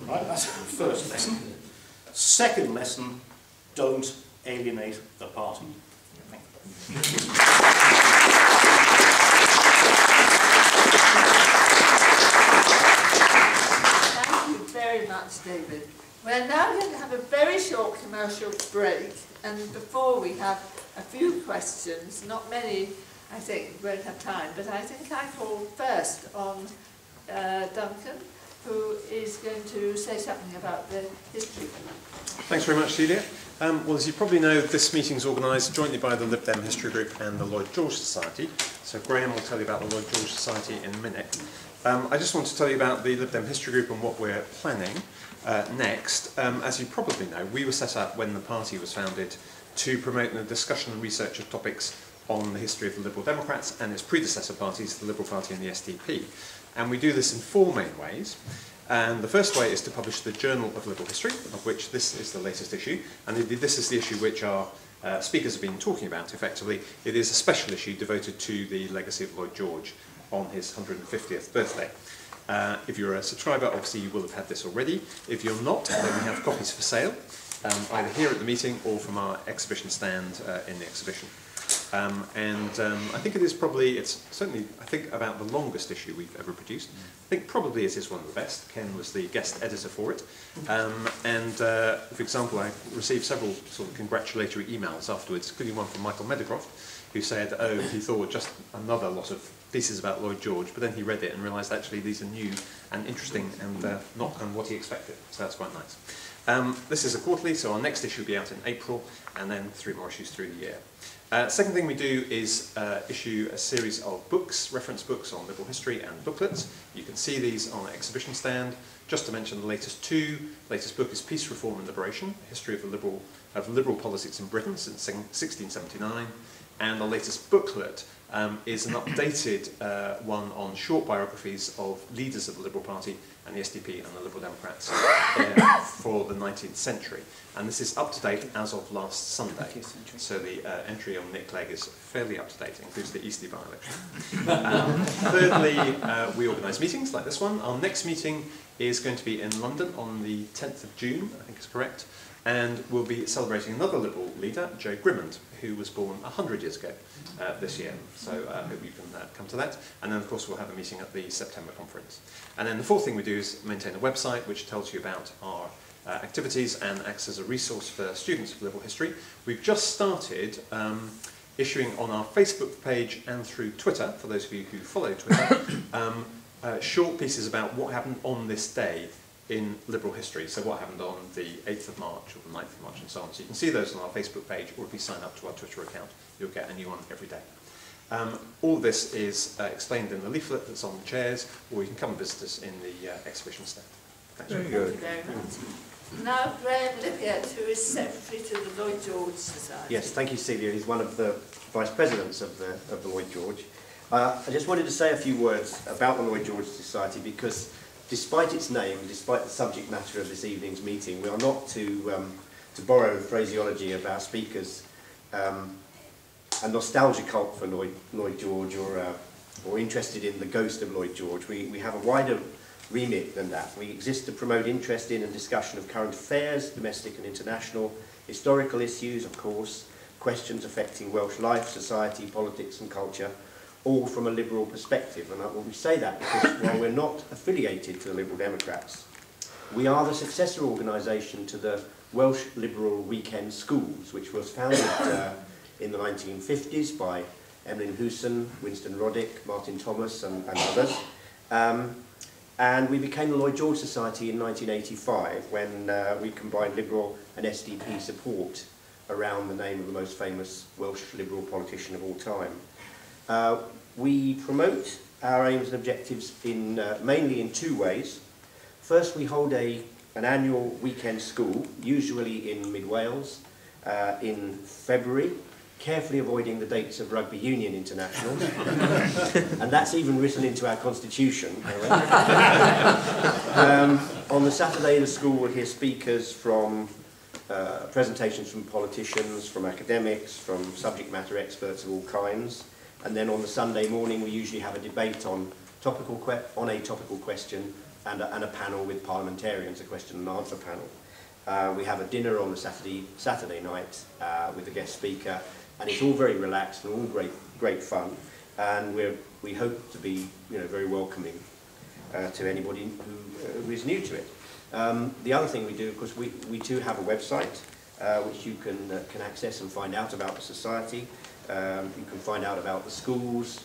[SPEAKER 3] Right, that's the first lesson. Second lesson, don't alienate the party. Thank
[SPEAKER 1] you very much, David. We're now going to have a very short commercial break, and before we have a few questions, not many, I think, won't have time, but I think I call first on Duncan, who is going to say something about the history.
[SPEAKER 4] Thanks very much, Celia. Well, as you probably know, this meeting is organised jointly by the Lib Dem History Group and the Lloyd George Society. So Graham will tell you about the Lloyd George Society in a minute. I just want to tell you about the Lib Dem History Group and what we're planning next. As you probably know, we were set up when the party was founded to promote the discussion and research of topics on the history of the Liberal Democrats and its predecessor parties, the Liberal Party and the SDP. And we do this in four main ways. And the first way is to publish the Journal of Liberal History, of which this is the latest issue. And indeed, this is the issue which our speakers have been talking about, effectively. It is a special issue devoted to the legacy of Lloyd George on his 150th birthday. If you're a subscriber, obviously you will have had this already. If you're not, then we have copies for sale, either here at the meeting or from our exhibition stand in the exhibition. I think it is probably, it's certainly, I think, about the longest issue we've ever produced. I think probably it is one of the best. Ken was the guest editor for it. For example, I received several sort of congratulatory emails afterwards, including one from Michael Meadowcroft, who said, oh, he thought just another lot of pieces about Lloyd George, but then he read it and realised actually these are new and interesting and not kind of what he expected. So that's quite nice. This is a quarterly, so our next issue will be out in April, and then 3 more issues through the year. Second thing we do is issue a series of books, reference books on liberal history and booklets. You can see these on our exhibition stand. Just to mention the latest two, the latest book is Peace, Reform and Liberation, a history of liberal politics in Britain since 1679. And the latest booklet is an updated one on short biographies of leaders of the Liberal Party and the SDP and the Liberal Democrats for the 19th century. And this is up to date as of last Sunday. So the entry on Nick Clegg is fairly up to date. It includes the Eastleigh by-election. Thirdly, we organise meetings like this one. Our next meeting is going to be in London on the 10th of June, I think is correct. And we'll be celebrating another Liberal leader, Joe Grimmond, who was born 100 years ago this year. So I hope you can come to that. And then, of course, we'll have a meeting at the September conference. And then the fourth thing we do is maintain a website which tells you about our activities and acts as a resource for students of liberal history. We've just started issuing on our Facebook page and through Twitter, for those of you who follow Twitter, short pieces about what happened on this day in liberal history, so what happened on the 8th of March or the 9th of March and so on. So you can see those on our Facebook page, or if you sign up to our Twitter account, you'll get a new one every day. All of this is explained in the leaflet that's on the chairs, or you can come and visit us in the exhibition stand. Thanks.
[SPEAKER 1] Thank you very much. Now Graham Lippiett, who is Secretary to the Lloyd George Society.
[SPEAKER 5] Yes, thank you, Celia. He's one of the Vice Presidents of the Lloyd George. I just wanted to say a few words about the Lloyd George Society because despite its name, despite the subject matter of this evening's meeting, we are not to borrow phraseology of our speakers, a nostalgia cult for Lloyd George or interested in the ghost of Lloyd George. We have a wider remit than that. We exist to promote interest in and discussion of current affairs, domestic and international, historical issues, of course, questions affecting Welsh life, society, politics and culture, all from a liberal perspective. And we say that because while we're not affiliated to the Liberal Democrats, we are the successor organisation to the Welsh Liberal Weekend Schools, which was founded in the 1950s by Emlyn Hewson, Winston Roddick, Martin Thomas and others. And we became the Lloyd George Society in 1985 when we combined Liberal and SDP support around the name of the most famous Welsh Liberal politician of all time. We promote our aims and objectives mainly in two ways. First, we hold an annual weekend school, usually in mid-Wales, in February, carefully avoiding the dates of Rugby Union International. And that's even written into our constitution. On the Saturday, the school will hear speakers from presentations from politicians, from academics, from subject matter experts of all kinds. And then on the Sunday morning, we usually have a debate on a topical question and a panel with parliamentarians, a question and answer panel. We have a dinner on the Saturday night with a guest speaker, and it's all very relaxed and all great fun. And we hope to be very welcoming to anybody who is new to it. The other thing we do, of course, we too have a website which you can access and find out about the society. You can find out about the schools,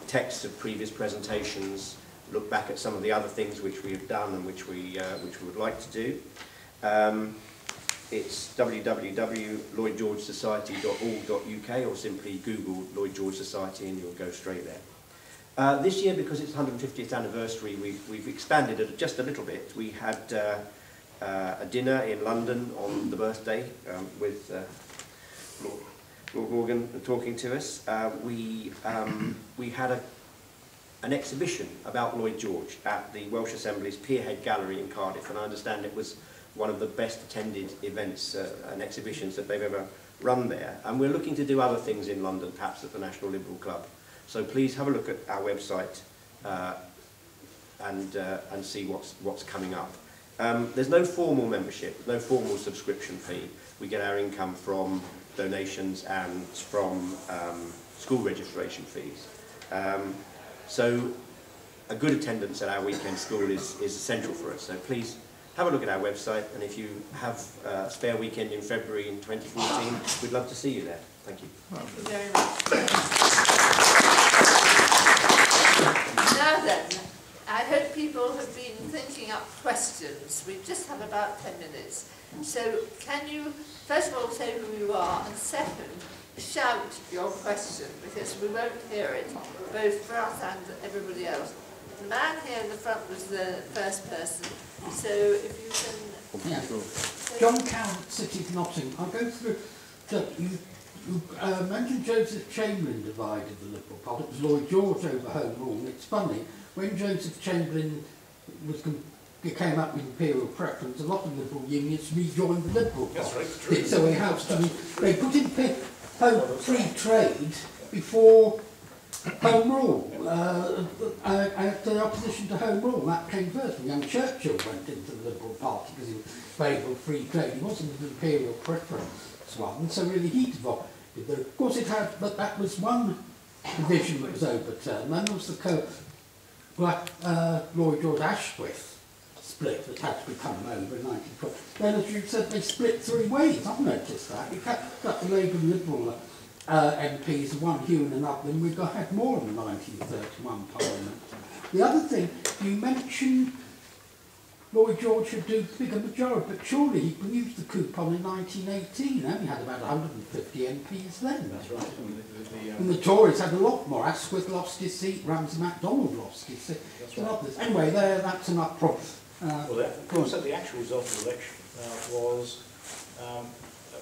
[SPEAKER 5] texts of previous presentations, look back at some of the other things which we have done and which we would like to do. It's www.lloydgeorgesociety.org.uk or simply Google Lloyd George Society and you'll go straight there. This year, because it's 150th anniversary, we've expanded it just a little bit. We had a dinner in London on the birthday with Lord Morgan talking to us. We had an exhibition about Lloyd George at the Welsh Assembly's Pierhead Gallery in Cardiff, and I understand it was one of the best attended events and exhibitions that they've ever run there. And we're looking to do other things in London, perhaps at the National Liberal Club. So please have a look at our website and see what's coming up. There's no formal membership, no formal subscription fee. We get our income from donations and from school registration fees. So a good attendance at our weekend school is essential for us. So please have a look at our website, and if you have a spare weekend in February in 2014, we'd love to see you there. Thank you.
[SPEAKER 1] Thank you very much. Now then, I hope people have been thinking up questions. We just have about 10 minutes. So can you, first of all, say who you are, and second, shout your question, because we won't hear it, both for us and everybody else. The man here in the front was the first person, so if you can...
[SPEAKER 6] Yeah. John Count, City of Nottingham. I'll go through... So you mentioned Joseph Chamberlain divided the Liberal Party. It was Lloyd George over Home Rule. And it's funny, when Joseph Chamberlain came up with imperial preference, a lot of Liberal unions rejoined the Liberal Party. That's right, true. So they put in free trade before Home Rule, the opposition to Home Rule. That came first. Young Churchill went into the Liberal Party because he was favourable free trade. He wasn't an imperial preference one, so really he divided. Of course it had, but that was one division that was overturned. Then there was the Lloyd George Asquith split that had to become over in 1912. Then, as you said, they split three ways. I've noticed that. You got the Labour and Liberal MPs, one Hugh and another, and we had more in the 1931 Parliament. The other thing, you mentioned Lloyd George should do bigger majority, but surely he used the coupon in 1918. Only had about 150 MPs then. That's right. And the Tories had a lot more. Asquith lost his seat, Ramsay MacDonald lost his seat. That's right. Anyway, that's enough problem.
[SPEAKER 3] So the actual result of the election was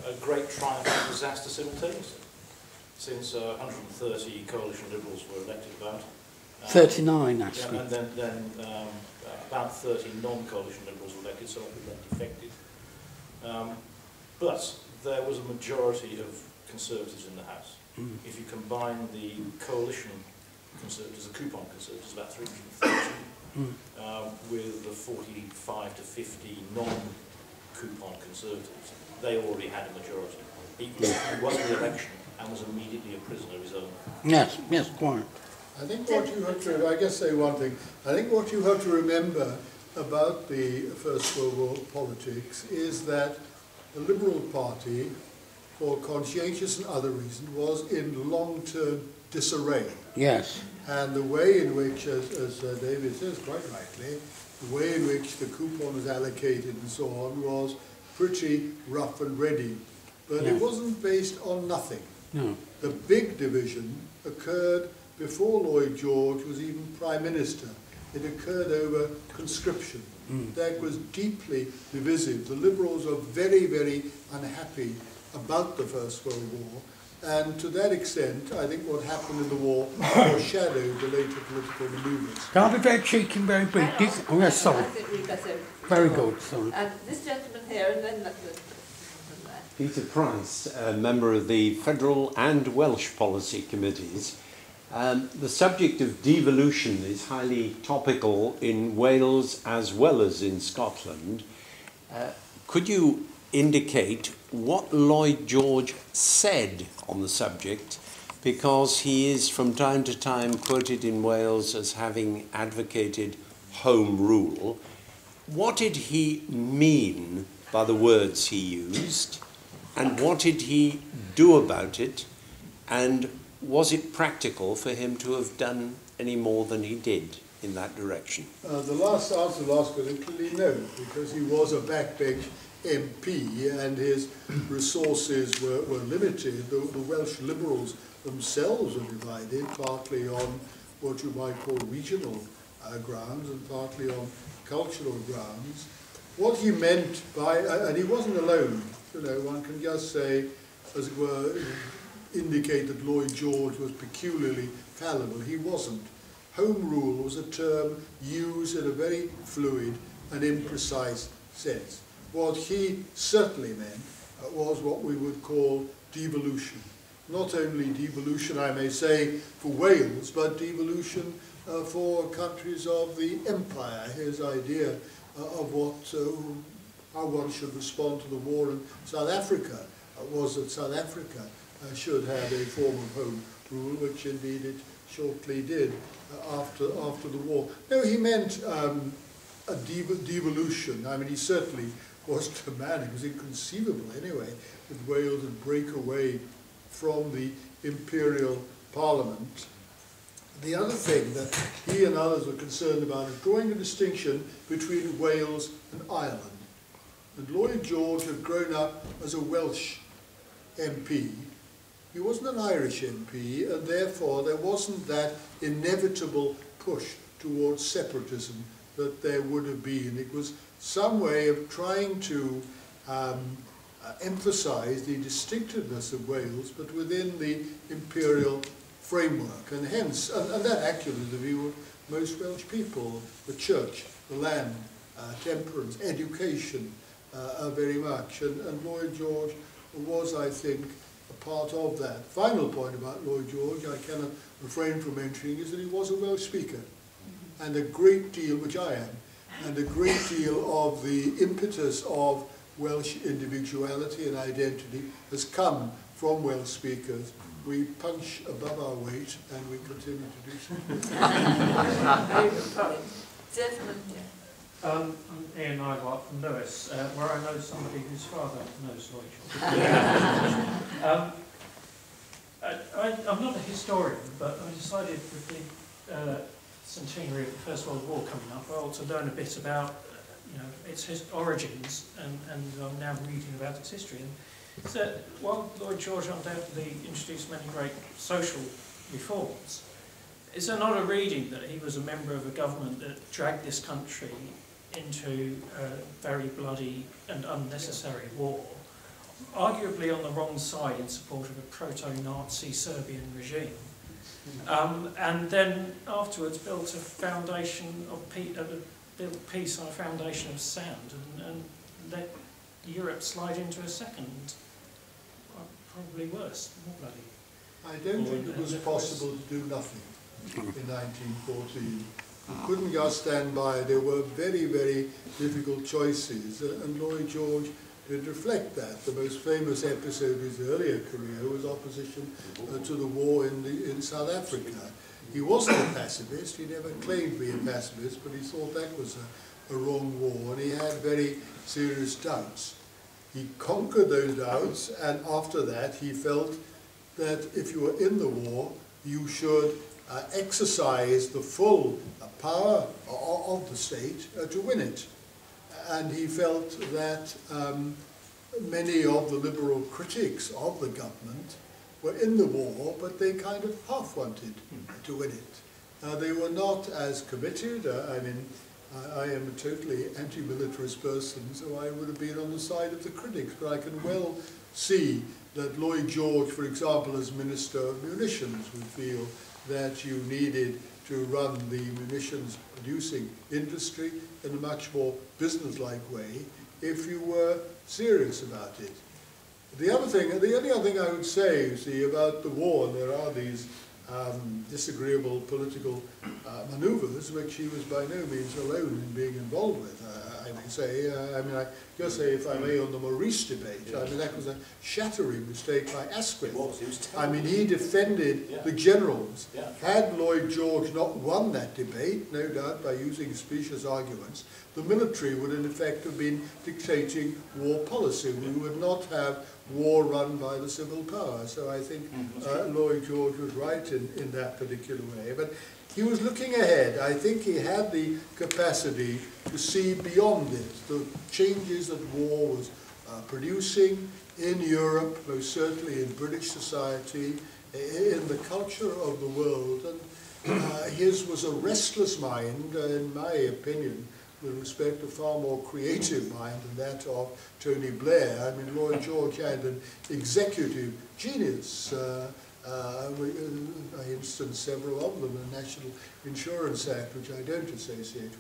[SPEAKER 3] a great triumph and disaster simultaneously. Since 130 coalition Liberals were elected about.
[SPEAKER 6] 39 actually.
[SPEAKER 3] And then about 30 non-coalition Liberals were elected, so they were defected. But there was a majority of Conservatives in the House. If you combine the coalition Conservatives, the coupon Conservatives, about 330, with the 45 to 50 non-coupon Conservatives, they already had a majority. He won the election and was immediately a prisoner of his own.
[SPEAKER 6] Yes, quite.
[SPEAKER 2] I think what you have to, I guess say one thing, I think what you have to remember about the First World War politics is that the Liberal Party, for conscientious and other reasons, was in long-term disarray.
[SPEAKER 6] Yes.
[SPEAKER 2] And the way in which, as David says quite rightly, the way in which the coupon was allocated and so on was pretty rough and ready. But it wasn't based on nothing.
[SPEAKER 6] No.
[SPEAKER 2] The big division occurred before Lloyd George was even Prime Minister. It occurred over conscription. That was deeply divisive. The Liberals were very, very unhappy about the First World War. And to that extent, I think what happened in the war foreshadowed the later political manoeuvres.
[SPEAKER 6] Can I be very cheeky and very brief? Oh, yes, sorry.
[SPEAKER 1] I think we better...
[SPEAKER 6] Very good, sorry.
[SPEAKER 1] And this gentleman here, and then...
[SPEAKER 7] Peter Price, a member of the Federal and Welsh Policy Committees. The subject of devolution is highly topical in Wales as well as in Scotland. Could you indicate what Lloyd George said on the subject, because he is from time to time quoted in Wales as having advocated home rule? What did he mean by the words he used? And what did he do about it? And was it practical for him to have done any more than he did in that direction?
[SPEAKER 2] The last answer to the last question, clearly no, because he was a backbench MP and his resources were limited. The Welsh Liberals themselves were divided, partly on what you might call regional grounds and partly on cultural grounds. What he meant by, and he wasn't alone, you know, one can just say, as it were, indicate that Lloyd George was peculiarly fallible. He wasn't. Home rule was a term used in a very fluid and imprecise sense. What he certainly meant was what we would call devolution. Not only devolution, I may say, for Wales, but devolution for countries of the empire. His idea of how one should respond to the war in South Africa was that South Africa should have a form of home rule, which indeed it shortly did after the war. No, he meant a devolution. I mean, he certainly wasn't a man. It was inconceivable anyway that Wales would break away from the imperial parliament. The other thing that he and others were concerned about is drawing a distinction between Wales and Ireland. And Lloyd George had grown up as a Welsh MP. He wasn't an Irish MP, and therefore there wasn't that inevitable push towards separatism that there would have been. It was some way of trying to emphasise the distinctiveness of Wales, but within the imperial framework, and hence, and that actually is the view of most Welsh people, the church, the land, temperance, education, very much, and Lloyd George was, I think, a part of that. Final point about Lloyd George, I cannot refrain from mentioning, is that he was a Welsh speaker, and a great deal, which I am, and a great deal of the impetus of Welsh individuality and identity has come from Welsh speakers. We punch above our weight, and we continue to do so.
[SPEAKER 1] Gentlemen,
[SPEAKER 8] I'm Ian Nightwart from Lewis, where I know somebody whose father knows Lloyd George. I'm not a historian, but I decided with the centenary of the First World War coming up, I ought to learn a bit about its origins, and I'm now reading about its history. And so, while Lloyd George undoubtedly introduced many great social reforms, is there not a reading that he was a member of a government that dragged this country into a very bloody and unnecessary war, arguably on the wrong side in support of a proto-Nazi Serbian regime, and then afterwards built a foundation of built peace on a foundation of sand, and let Europe slide into a second, probably worse, more bloody.
[SPEAKER 2] I don't think it was possible to do nothing in 1914. You couldn't just stand by. There were very, very difficult choices, and Lloyd George did reflect that. The most famous episode of his earlier career was opposition to the war in South Africa. He wasn't a pacifist. He never claimed to be a pacifist, but he thought that was a wrong war, and he had very serious doubts. He conquered those doubts, and after that he felt that if you were in the war, you should exercise the full power of the state to win it. And he felt that many of the liberal critics of the government were in the war, but they kind of half wanted to win it. They were not as committed. I am a totally anti-militarist person, so I would have been on the side of the critics, but I can well see that Lloyd George, for example, as Minister of Munitions, would feel that you needed to run the munitions producing industry in a much more business-like way if you were serious about it. The only other thing I would say, you see, about the war, and there are these disagreeable political manoeuvres, which he was by no means alone in being involved with, I may say. I just say, if I may, on the Maurice debate, that was a shattering mistake by Asquith. He defended the generals.
[SPEAKER 3] Yeah.
[SPEAKER 2] Had Lloyd George not won that debate, no doubt by using specious arguments, the military would in effect have been dictating war policy. We would not have war run by the civil power. So I think Lloyd George was right in that particular way. But he was looking ahead. I think he had the capacity to see beyond it, the changes that war was producing in Europe, most certainly in British society, in the culture of the world. And his was a restless mind, in my opinion, with respect to a far more creative mind than that of Tony Blair. Lloyd George had an executive genius, I instance several of them, the National Insurance Act, which I don't associate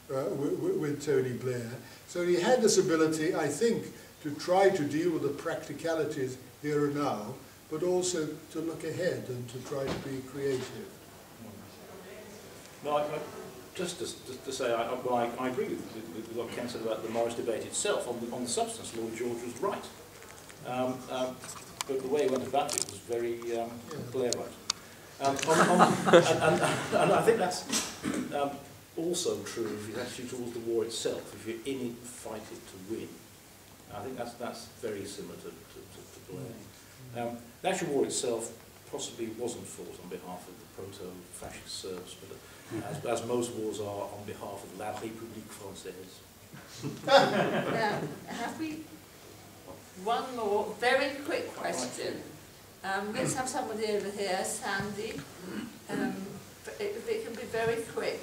[SPEAKER 2] with Tony Blair. So he had this ability, I think, to try to deal with the practicalities here and now, but also to look ahead and to try to be creative.
[SPEAKER 3] No, just to say, I agree with what Ken said about the Morris debate itself. On the substance, Lloyd George was right. But the way he went about it was very Blairite. And I think that's also true of his attitude towards the war itself. If you're in it, fight it to win. I think that's very similar to Blair. The actual war itself possibly wasn't fought on behalf of the proto-fascist Serbs, but as most wars are, on behalf of La République Française.
[SPEAKER 1] Now, have we one more very quick question? Let's have somebody over here, Sandy. If it can be very quick.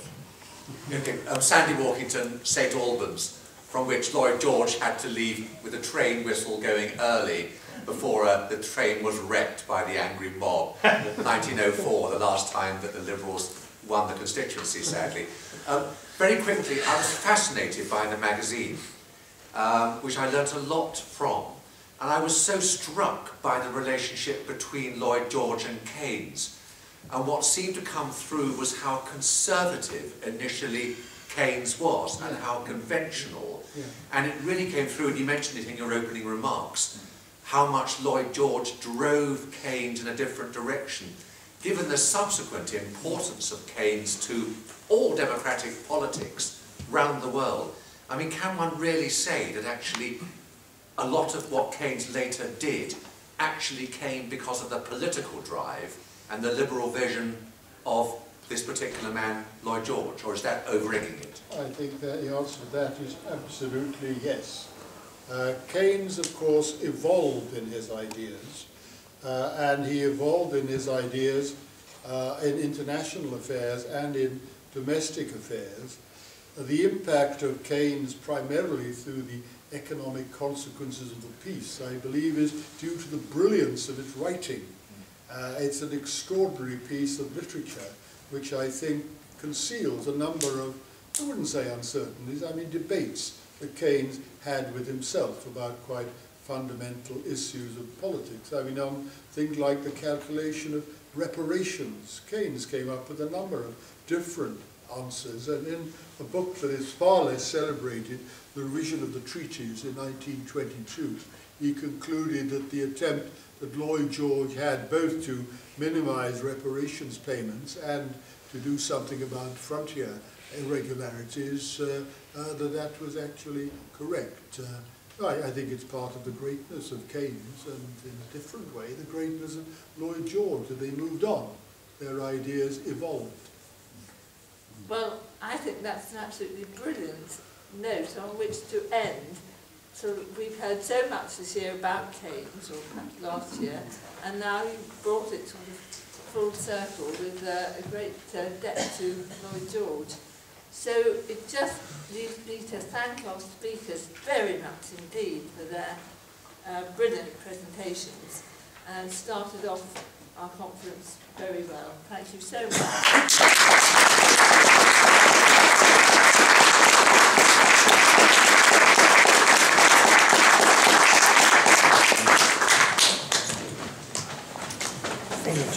[SPEAKER 9] Okay, Sandy Walkington, St Albans, from which Lloyd George had to leave with a train whistle going early before the train was wrecked by the angry mob. 1904, the last time that the Liberals won the constituency, sadly. Very quickly, I was fascinated by the magazine, which I learnt a lot from. And I was so struck by the relationship between Lloyd George and Keynes. And what seemed to come through was how conservative initially Keynes was and how conventional. And it really came through, and you mentioned it in your opening remarks, how much Lloyd George drove Keynes in a different direction, given the subsequent importance of Keynes to all democratic politics round the world. I mean, can one really say that actually a lot of what Keynes later did actually came because of the political drive and the liberal vision of this particular man, Lloyd George, or is that over-egging it?
[SPEAKER 2] I think that the answer to that is absolutely yes. Keynes, of course, evolved in his ideas, and he evolved in his ideas in international affairs and in domestic affairs. The impact of Keynes, primarily through the economic consequences of the peace, I believe, is due to the brilliance of its writing. It's an extraordinary piece of literature, which I think conceals a number of, I wouldn't say uncertainties, I mean debates that Keynes had with himself about quite fundamental issues of politics. I mean, on things like the calculation of reparations, Keynes came up with a number of different answers, and in a book that is far less celebrated, The Revision of the Treaties in 1922, he concluded that the attempt that Lloyd George had both to minimize reparations payments and to do something about frontier irregularities, that was actually correct. I think it's part of the greatness of Keynes, and in a different way, the greatness of Lloyd George, that they moved on. Their ideas evolved.
[SPEAKER 1] Well, I think that's an absolutely brilliant note on which to end. So we've heard so much this year about Keynes, or perhaps last year, and now you've brought it sort of full circle with a great debt to Lloyd George. So it just leaves me to thank our speakers very much indeed for their brilliant presentations, and started off our conference very well. Thank you so much.